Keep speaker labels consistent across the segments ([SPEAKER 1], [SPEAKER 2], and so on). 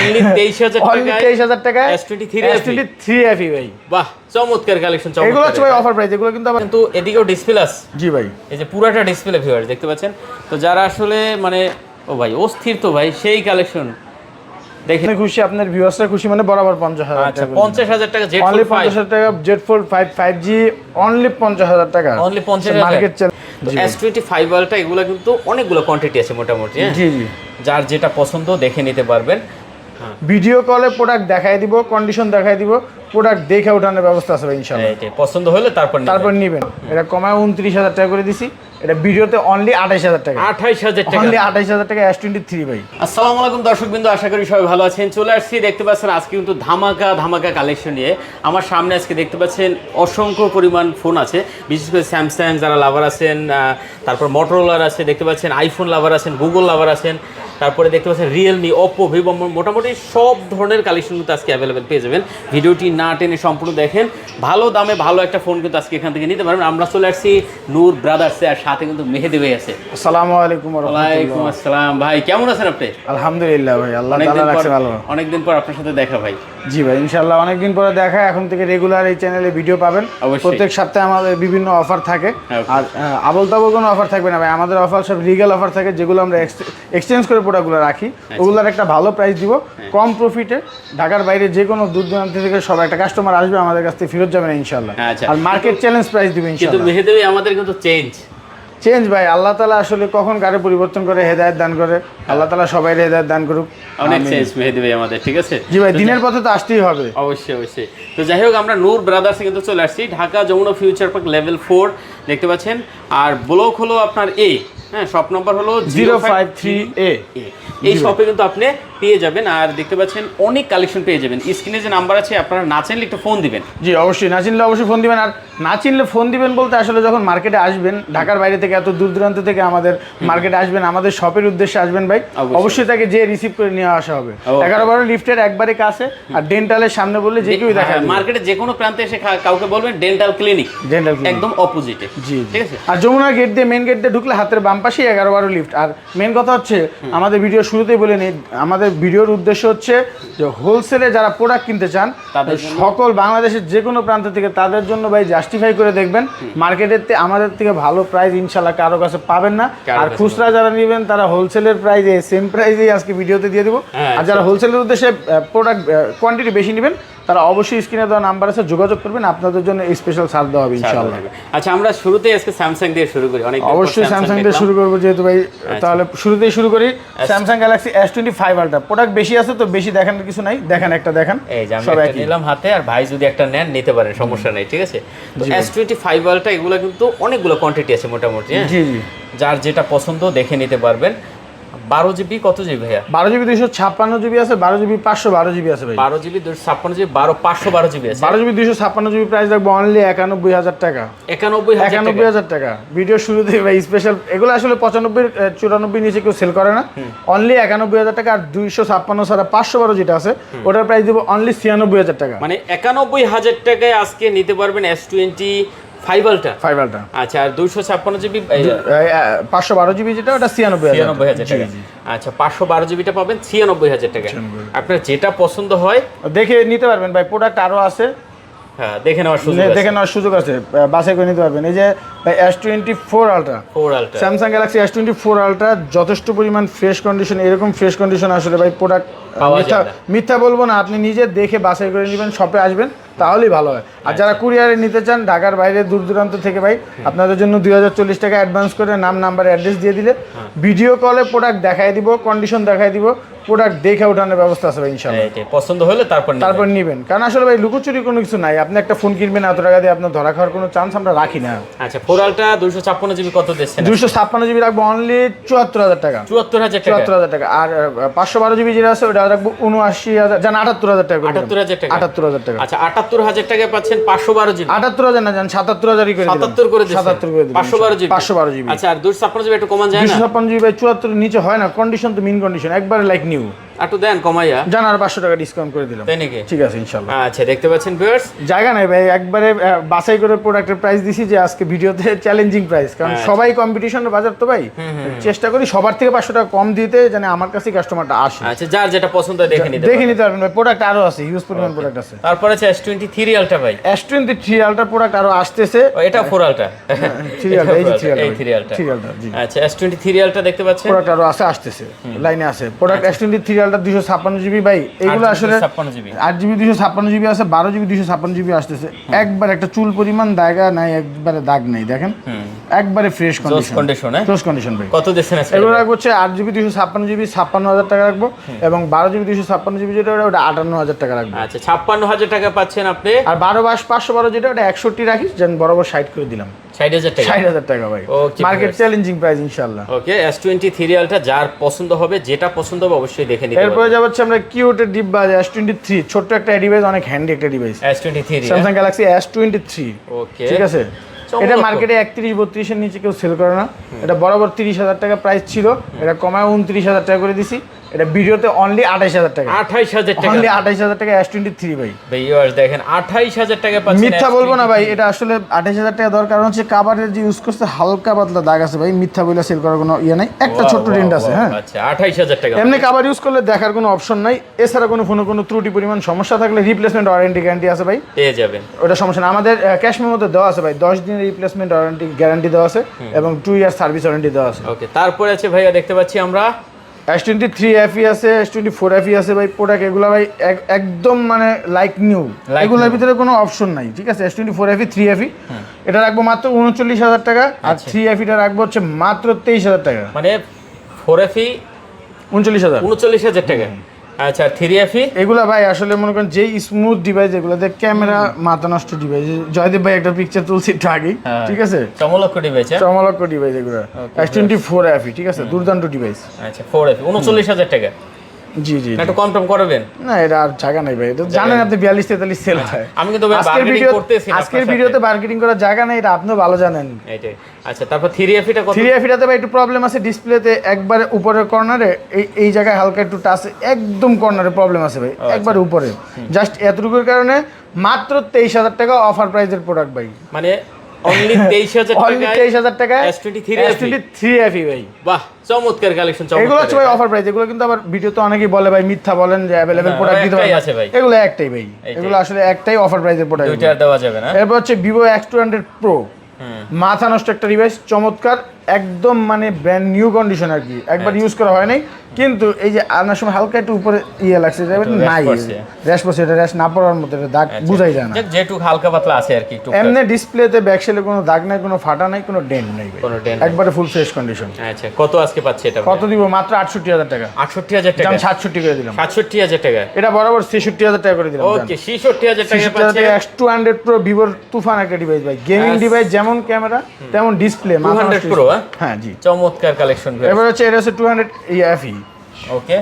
[SPEAKER 1] Only 23000 টাকা,
[SPEAKER 2] only 23000 টাকা
[SPEAKER 1] S23
[SPEAKER 2] FE ভাই।
[SPEAKER 1] বাহ, চমৎকার কালেকশন, চমৎকার।
[SPEAKER 2] এগুলো হচ্ছে ভাই অফার প্রাইস, এগুলো কিন্তু আবার
[SPEAKER 1] কিন্তু এদিকেও ডিসপ্লে আছে।
[SPEAKER 2] জি ভাই,
[SPEAKER 1] এই যে পুরাটা ডিসপ্লে ভিউয়ার্স দেখতে পাচ্ছেন। তো যারা আসলে মানে ও ভাই অস্থির, তো ভাই সেই কালেকশন দেখে
[SPEAKER 2] খুশি, আপনার ভিউয়ার্সরা খুশি, মানে বরাবর 50000
[SPEAKER 1] আচ্ছা,
[SPEAKER 2] টাকা।
[SPEAKER 1] 50000 টাকা জেড
[SPEAKER 2] অনলি
[SPEAKER 1] ফোর
[SPEAKER 2] 50000 টাকা জেড ফোর 5G, অনলি 50000 টাকা,
[SPEAKER 1] অনলি 50000
[SPEAKER 2] মার্কেট চ্যালেঞ্জ।
[SPEAKER 1] S25 আলটা এগুলো কিন্তু অনেকগুলো কোয়ান্টিটি আছে মোটামুটি, হ্যাঁ।
[SPEAKER 2] জি জি,
[SPEAKER 1] যার যেটা পছন্দ দেখে নিতে পারবেন।
[SPEAKER 2] ভিডিও কলে প্রোডাক্ট দেখাই দিব, কন্ডিশন দেখাই দিব, প্রোডাক্ট দেখে ওঠানোর ব্যবস্থা আছে ভাই ইনশাআল্লাহ।
[SPEAKER 1] এইটাই পছন্দ হলে তারপর
[SPEAKER 2] নেবেন। এটা কমায় 29000 টাকা করে দিছি, এটা ভিডিওতে অনলি 28000 টাকা,
[SPEAKER 1] 28000 টাকা,
[SPEAKER 2] অনলি 28000 টাকা S23 ভাই।
[SPEAKER 1] আসসালামু আলাইকুম দর্শকবৃন্দ, আশা করি সবাই ভালো আছেন। চলে আসছি, দেখতে পাচ্ছেন আজকে কিন্তু ধামাকা কালেকশন নিয়ে। আমার সামনে আজকে দেখতে পাচ্ছেন অসংখ্য পরিমাণ ফোন আছে, বিশেষ করে স্যামসাং যারা লাভার আছেন, তারপর মোটরোলার আছে, দেখতে পাচ্ছেন আইফোন লাভার আছেন, গুগল লাভার আছেন, তারপরে দেখতে পাচ্ছেন রিয়েলমি, ওপ্পো, ভিভো, মোটামুটি সব ধরনের কালেকশন কিন্তু আজকে অ্যাভেলেবেল পেয়ে যাবেন। ভিডিওটি না টেনে সম্পূর্ণ দেখেন, ভালো দামে ভালো একটা ফোন কিন্তু আজকে এখান থেকে নিতে পারবেন। আমরা চলে আসছি নূর ব্রাদার্সে, আর সাথে কিন্তু মেহেদি ভাই আছে।
[SPEAKER 2] আসসালামু আলাইকুম ওয়া রাহমাতুল্লাহ।
[SPEAKER 1] ওয়ালাইকুম আসসালাম। ভাই কেমন আছেন আপনি?
[SPEAKER 2] আলহামদুলিল্লাহ ভাই, আল্লাহ তাআলা রাখছে ভালো।
[SPEAKER 1] অনেকদিন পর আপনার সাথে দেখা ভাই।
[SPEAKER 2] জি ভাই, ইনশাআল্লাহ অনেকদিন পরে দেখা। এখন থেকে রেগুলার এই চ্যানেলে ভিডিও পাবেন।
[SPEAKER 1] অবশ্যই।
[SPEAKER 2] প্রত্যেক সপ্তাহে আমাদের বিভিন্ন অফার থাকে, আর আবল তাবল কোনো অফার থাকবে না ভাই। আমাদের অফার সব লিগ্যাল অফার থাকে, যেগুলো আমরা এক্সচেঞ্জ করে প্রোডাক্টগুলো রাখি। ওগুলোর একটা ভালো প্রাইস দিব, কম প্রফিটে। ঢাকার বাইরে যে কোনো দূর দূরান্ত থেকে সব একটা কাস্টমার আসবে আমাদের কাছ থেকে, ফেরত যাবে না ইনশাআল্লাহ।
[SPEAKER 1] আচ্ছা।
[SPEAKER 2] আর মার্কেট চ্যালেঞ্জ প্রাইস দিব
[SPEAKER 1] কিন্তু
[SPEAKER 2] ইনশাআল্লাহ।
[SPEAKER 1] মেহেদি ভাই আমাদের কিন্তু
[SPEAKER 2] চেঞ্জ ভাই, আল্লাহ তাআলা আসলে কখন কারে পরিবর্তন করে, হেদায়েত দান করে। আল্লাহ তাআলা সবাই হেদায়েত দান করুক।
[SPEAKER 1] অনেক চেঞ্জ মেহেদি ভাই আমাদের, ঠিক আছে।
[SPEAKER 2] জি ভাই, দিনের পথে তো আসতেই হবে।
[SPEAKER 1] অবশ্যই। তো যাই হোক, আমরা নূর ব্রাদার্সে কিন্তু চলে আসছি, Dhaka Jamuna future park level 4 দেখতে পাচ্ছেন। আর ব্লক হলো আপনার A, হ্যাঁ, শপ নাম্বার হলো
[SPEAKER 2] 053A।
[SPEAKER 1] এই শপে কিন্তু আপনি পেয়ে যাবেন। আর দেখতে পাচ্ছেন অনেক কালেকশন পেয়ে যাবেন। স্ক্রিনে যে নাম্বার আছে, আপনারা না চিনলে একটু ফোন দিবেন।
[SPEAKER 2] জি অবশ্যই, না চিনলে অবশ্যই ফোন দিবেন। আর না চিনলে ফোন দিবেন বলতে আসলে যখন মার্কেটে আসবেন, ঢাকার বাইরে থেকে এত দূর দূরান্ত থেকে আমাদের মার্কেটে আসবেন, আমাদের শপের উদ্দেশ্যে আসবেন ভাই, অবশ্যই তাকে যে রিসিভ করে নিয়ে আসা হবে। 11-12 লিফটের একবারে কাছে, আর ডেন্টালের সামনে বললে যে কেউ দেখা যাবে।
[SPEAKER 1] মার্কেটে যে কোনো প্রান্তে এসে কাউকে বলবেন ডেন্টাল ক্লিনিক, একদম অপোজিটে।
[SPEAKER 2] জি
[SPEAKER 1] ঠিক আছে।
[SPEAKER 2] আর যমুনা গেট দিয়ে, মেন গেট দিয়ে ঢুকলে হাতের বাম পাশেই 11-12 লিফট। আর মেন কথা হচ্ছে, আমাদের ভিডিও শুরুতেই বলে নিই, আমাদের ভিডিওর উদ্দেশ্য হচ্ছে যে হোলসেলে যারা প্রোডাক্ট কিনতে চান, তাদের সকল বাংলাদেশের যে কোনো প্রান্ত থেকে, তাদের জন্য ভাই জাস্টিফাই করে দেখবেন, মার্কেটের আমাদের থেকে ভালো প্রাইস ইনশাল্লাহ কারো কাছে পাবেন না। আর খুচরা যারা নেবেন, তারা হোলসেলের প্রাইসে, সেম প্রাইসেই আজকে ভিডিওতে দিয়ে দেবো। আর যারা হোলসেলের উদ্দেশ্যে প্রোডাক্ট কোয়ান্টিটি বেশি নেবেন, তারা অবশ্যই স্ক্রিনে দেওয়া নাম্বার আছে, যোগাযোগ করবেন, আপনাদের জন্য স্পেশাল ছাড় দেওয়া হবে ইনশাআল্লাহ।
[SPEAKER 1] আচ্ছা, আমরা শুরুতেই আজকে স্যামসাং দিয়ে শুরু করি।
[SPEAKER 2] অবশ্যই স্যামসাং দিয়ে শুরু করবো যেহেতু ভাই, তাহলে শুরুতেই শুরু করি। Samsung Galaxy S25 ultra, product বেশি আছে তো বেশি দেখানোর কিছু নাই, দেখেন একটা দেখেন।
[SPEAKER 1] এই যে আমি একটা নিলাম হাতে, আর ভাই যদি একটা নেন নিতে পারেন, সমস্যা নেই, ঠিক আছে। তো S25 আলট্রা এগুলো কিন্তু অনেকগুলো কোয়ান্টিটি আছে মোটামুটি, হ্যাঁ।
[SPEAKER 2] জি জি,
[SPEAKER 1] যার যেটা পছন্দ দেখে নিতে পারবেন। 12GB কত জিবি ভাইয়া?
[SPEAKER 2] 12GB 256GB আছে, 12GB 512GB আছে ভাই।
[SPEAKER 1] 12GB 256GB, 512GB আছে।
[SPEAKER 2] 12GB 256GB প্রাইস রাখবো অনলি 91000 টাকা।
[SPEAKER 1] 91000
[SPEAKER 2] টাকা। ভিডিও শুরুতেই ভাই স্পেশাল, এগুলো আসলে 95 94 নিচে কেউ সেল করে না, অনলি 91000 টাকা। আর 256 ছাড়া 512 যেটা আছে, ওটার প্রাইস দেবো অনলি 96000 টাকা।
[SPEAKER 1] মানে 91000 টাকায় আজকে নিতে পারবেন S25 আলট্রা। আচ্ছা, আর 256GB
[SPEAKER 2] 512GB যেটা, ওটা
[SPEAKER 1] 96000 টাকা। আচ্ছা, 512GBটা পাবেন 96000 টাকা। আপনার যেটা পছন্দ হয়
[SPEAKER 2] দেখে নিতে পারবেন ভাই, প্রোডাক্ট আরো আছে।
[SPEAKER 1] হ্যাঁ, দেখে নেওয়ার সুযোগ
[SPEAKER 2] আছে, বাছাই করে নিতে পারবেন। এই যে ভাই S24 ultra, Samsung Galaxy S24 ultra, যথেষ্ট পরিমাণ ফ্রেশ কন্ডিশন। এরকম ফ্রেশ কন্ডিশন আসলে ভাই প্রোডাক্ট মিথ্যা বলবো না, আপনি নিজে দেখে বাছাই করে নেবেন, শপে আসবেন, তাহলেই ভালো হয়। আর যারা কুরিয়ারে নিতে চান ঢাকার বাইরে দূর দূরান্ত থেকে ভাই, আপনাদের জন্য 2040 টাকা অ্যাডভান্স করে নাম, নাম্বার, অ্যাড্রেস দিয়ে দিলে ভিডিও কলে প্রোডাক্ট দেখাই দিব, কন্ডিশন দেখাই দিব, প্রোডাক্ট দেখে ওঠানোর ব্যবস্থা আছে ভাই ইনশাআল্লাহ।
[SPEAKER 1] পছন্দ হলে তারপর
[SPEAKER 2] নেবেন। কারণ আসলে ভাই লুকোচুরি কোনো কিছু নাই, আপনি একটা ফোন কিনবেন এত টাকা দিয়ে, আপনার ধরা খাওয়ার কোনো চান্স আমরা রাখি না।
[SPEAKER 1] আচ্ছা, 4 আলট্রা 256GB কত দিচ্ছেন?
[SPEAKER 2] 256GB রাখবো অনলি 74000 টাকা।
[SPEAKER 1] 74000
[SPEAKER 2] টাকা। আর 512GB যেটা আছে, ওটা রাখবো 79000, জান 78000 টাকা। 78000 টাকা।
[SPEAKER 1] আচ্ছা, 78000 টাকায় পাচ্ছেন 512GB।
[SPEAKER 2] 78000 না, জান 77000 করে দিলাম।
[SPEAKER 1] 77 করে দিচ্ছেন।
[SPEAKER 2] 77 করে দিলাম।
[SPEAKER 1] 512GB। আচ্ছা, আর 256GB একটু কমান যায় না?
[SPEAKER 2] 256GB ভাই 74 নিচে হয় না, কন্ডিশন তো মিন কন্ডিশন, একবারে লাইক নিউ।
[SPEAKER 1] একটু দেন কমাইয়া,
[SPEAKER 2] জান আর 500 টাকা ডিসকাউন্ট করে দিলাম,
[SPEAKER 1] তাই নাকি?
[SPEAKER 2] ঠিক আছে ইনশাআল্লাহ।
[SPEAKER 1] আচ্ছা দেখতে পাচ্ছেন ভিউয়ার্স,
[SPEAKER 2] জায়গা নাই ভাই, একবারে বাছাই করে প্রোডাক্টের প্রাইস দিছি যে আজকে ভিডিওতে চ্যালেঞ্জিং প্রাইস, কারণ সবাই কম্পিটিশনের বাজার তো ভাই, চেষ্টা করি সবার থেকে 500 টাকা কম দিতে, যেন আমার কাছে কাস্টমারটা আসে।
[SPEAKER 1] আচ্ছা যার যেটা পছন্দ দেখে নিতে
[SPEAKER 2] পারবেন ভাই, প্রোডাক্ট আরো আছে, হিউজ পরিমাণ প্রোডাক্ট আছে।
[SPEAKER 1] তারপর আছে S23 আলট্রা ভাই,
[SPEAKER 2] S23 আলট্রা প্রোডাক্ট আরো আসতেছে।
[SPEAKER 1] এটা 4 আলট্রা,
[SPEAKER 2] 3 আলট্রা, এই যে 3
[SPEAKER 1] এই 3
[SPEAKER 2] আলট্রা, 3 আলট্রা জি।
[SPEAKER 1] আচ্ছা S23 আলট্রা দেখতে পাচ্ছেন,
[SPEAKER 2] প্রোডাক্ট আরো আসতেছে, লাইনে আছে প্রোডাক্ট। S23 আলট্রা 256 জিবি ভাই, এগুলো আসলে
[SPEAKER 1] 56 জিবি,
[SPEAKER 2] 8 জিবি 256 জিবি আছে, 12 জিবি 256 জিবি আসতেছে। একবার একটা চুল পরিমাণ দাগা নাই, একবারে দাগ নাই, দেখেন একবারে ফ্রেশ কন্ডিশন, ফ্রেশ কন্ডিশন ভাই।
[SPEAKER 1] কত দিচ্ছেন আজকে?
[SPEAKER 2] এগুলো রাখবো হচ্ছে 8 জিবি 256 জিবি 56,000 টাকা রাখবো, এবং 12 জিবি 256 জিবি যেটা ওটা 58,000 টাকা রাখবো।
[SPEAKER 1] আচ্ছা 56,000 টাকা পাচ্ছেন আপনি।
[SPEAKER 2] আর 512 যেটা ওটা 61 রাখিস, যেন বরাবর 60 করে দিলাম,
[SPEAKER 1] 60,000 টাকা,
[SPEAKER 2] 60,000 টাকা ভাই, মার্কেট চ্যালেঞ্জিং প্রাইস ইনশাআল্লাহ।
[SPEAKER 1] ওকে S23 আলট্রা যার পছন্দ হবে, যেটা পছন্দ হবে অবশ্যই দেখে নিতে
[SPEAKER 2] এরপরে যাব হচ্ছে আমরা কিউটের ডিব্বা S23, ছোট্ট একটা ডিভাইস, অনেক হ্যান্ডি একটা device,
[SPEAKER 1] S23
[SPEAKER 2] Samsung Galaxy S23।
[SPEAKER 1] ওকে
[SPEAKER 2] ঠিক আছে, এটা মার্কেটে 31-32 এর নিচে কেউ সেল করে না। এটা বরাবর 30,000 টাকা প্রাইস ছিল, এটা কমায় 29,000 টাকা করে দিছি। এটা ভিডিওতে অনলি 28,000 টাকা,
[SPEAKER 1] 28,000 টাকা,
[SPEAKER 2] অনলি 28,000 টাকা S23 ভাই।
[SPEAKER 1] ভিউয়ার্স দেখেন 28,000 টাকা পাচ্ছেন।
[SPEAKER 2] মিথ্যা বলবো না ভাই, এটা আসলে 28,000 টাকা দরকার, কারণ হচ্ছে কাভারের যে ইউজ করছে হালকা পাতলা দাগ আছে ভাই, মিথ্যা বলে সেল করার কোনো ইয়ে নাই, একটা ছোট্ট ডেন্ট আছে। হ্যাঁ
[SPEAKER 1] আচ্ছা 28,000 টাকা,
[SPEAKER 2] এমনি কাভার ইউজ করলে দেখার কোনো অপশন নাই, এছাড়া কোনো ফোনে কোনো ত্রুটি পরিমাণ সমস্যা থাকলে রিপ্লেসমেন্ট ওয়ারেন্টি গ্যারান্টি আছে ভাই,
[SPEAKER 1] পেয়ে যাবেন,
[SPEAKER 2] ওটা সমস্যা না। আমাদের ক্যাশ মেমোতে দেওয়া আছে ভাই, 10 দিনের রিপ্লেসমেন্ট ওয়ারেন্টি গ্যারান্টি দেওয়া আছে, এবং 2 ইয়ার সার্ভিস ওয়ারেন্টি দেওয়া আছে।
[SPEAKER 1] ওকে তারপরে আছে ভাইয়া দেখতে পাচ্ছি আমরা
[SPEAKER 2] S23 FE আছে, S24 FE আছে ভাই। প্রোডাক্ট এগুলো ভাই একদম মানে লাইক নিউ, এগুলোর ভিতরে কোনো অপশন নাই। ঠিক আছে, S24 FE 3 FE এটা রাখবো মাত্র 39,000 টাকা, আর 3 FE টা রাখবো হচ্ছে মাত্র 23,000 টাকা,
[SPEAKER 1] মানে 4 FE 39,000 টাকা। আচ্ছা 3 FE
[SPEAKER 2] এগুলা ভাই আসলে মনে করেন যেই স্মুথ ডিভাইস, এগুলো দেখ ক্যামেরা মাথা নষ্ট ডিভাইস। জয়দেব ভাই একটা পিকচার তুলছি একটু আগেই, ঠিক আছে,
[SPEAKER 1] চমলক্ষ ডিভাইস,
[SPEAKER 2] চমলক্ষ ডিভাইস এগুলো। S24 FE ঠিক আছে, দুর্দান্ত ডিভাইস।
[SPEAKER 1] আচ্ছা 4 FE 39,000 টাকা,
[SPEAKER 2] জি জি,
[SPEAKER 1] একটু কম টম করবেন
[SPEAKER 2] না, এটা আর জায়গা নাই ভাই, এটা জানেন আপনি 42-43 সেল হয়।
[SPEAKER 1] আমি কিন্তু বার্গেনিং করতেছি না,
[SPEAKER 2] আজকের ভিডিওতে মার্কেটিং করার জায়গা নেই, এটা আপনিও ভালো জানেন।
[SPEAKER 1] এইটাই। আচ্ছা তারপর 3 FE টা কত?
[SPEAKER 2] 3 FE টাতে ভাই একটু প্রবলেম আছে, ডিসপ্লেতে একবারে উপরের কর্নারে এই জায়গায় হালকা একটু টাচ, একদম কর্নারে প্রবলেম আছে ভাই, একবারে উপরে, জাস্ট এতটুকুর কারণে মাত্র 23,000 টাকা অফার প্রাইসের প্রোডাক্ট ভাই,
[SPEAKER 1] মানে অনলি 23,000 টাকা,
[SPEAKER 2] 23,000 টাকা
[SPEAKER 1] S23 FE
[SPEAKER 2] ভাই।
[SPEAKER 1] বাহ চমৎকার কালেকশন,
[SPEAKER 2] এগুলো হচ্ছে ভাই অফার প্রাইস। এগুলো কিন্তু আবার ভিডিওতে অনেকেই বলে ভাই, মিথ্যা বলেন যে अवेलेबल প্রোডাক্ট দিতে পারবেন, এগুলো একটাই ভাই, এগুলো আসলে একটাই অফার প্রাইসের প্রোডাক্ট,
[SPEAKER 1] দুইটা দেওয়া যাবে না।
[SPEAKER 2] এরপর হচ্ছে Vivo X200 Pro, মাথা নষ্ট একটা ডিভাইস, চমৎকার, একদম মানে ব্র্যান্ড নিউ কন্ডিশন আর কি, একবার ইউজ করা হয় নাই, কিন্তু এই যে আনার সময় হালকা একটু উপরে ইয়ে লাগছে, নাই র্যাশ পড়ছে, এটা র্যাশ না পড়ার মতো, এটা দাগ বুঝাই যায় না,
[SPEAKER 1] যেটুকু হালকা পাতলা আছে আর কি।
[SPEAKER 2] এমনি ডিসপ্লেতে ব্যাকসেলে কোনো দাগ নাই, কোনো ফাটা নাই, কোনো ডেন্ট নাই, একবারে ফুল ফ্রেশ কন্ডিশন।
[SPEAKER 1] আচ্ছা কত আজকে পাচ্ছে এটা?
[SPEAKER 2] কত দিব? মাত্র 68,000 টাকা।
[SPEAKER 1] 68,000 টাকা,
[SPEAKER 2] আমি 67 করে দিলাম।
[SPEAKER 1] 67,000 টাকা,
[SPEAKER 2] এটা বরাবর 66,000 টাকা করে দিলাম।
[SPEAKER 1] ওকে 66,000 টাকা পাচ্ছে
[SPEAKER 2] X200 Pro, ভিভোর তুফান একটা ডিভাইস ভাই, গেমিং ডিভাইস, যেমন ক্যামেরা তেমন ডিসপ্লে।
[SPEAKER 1] 200 Pro,
[SPEAKER 2] হ্যাঁ জি,
[SPEAKER 1] চমৎকার কালেকশন।
[SPEAKER 2] এবার হচ্ছে এটা হচ্ছে 200 FE।
[SPEAKER 1] ওকে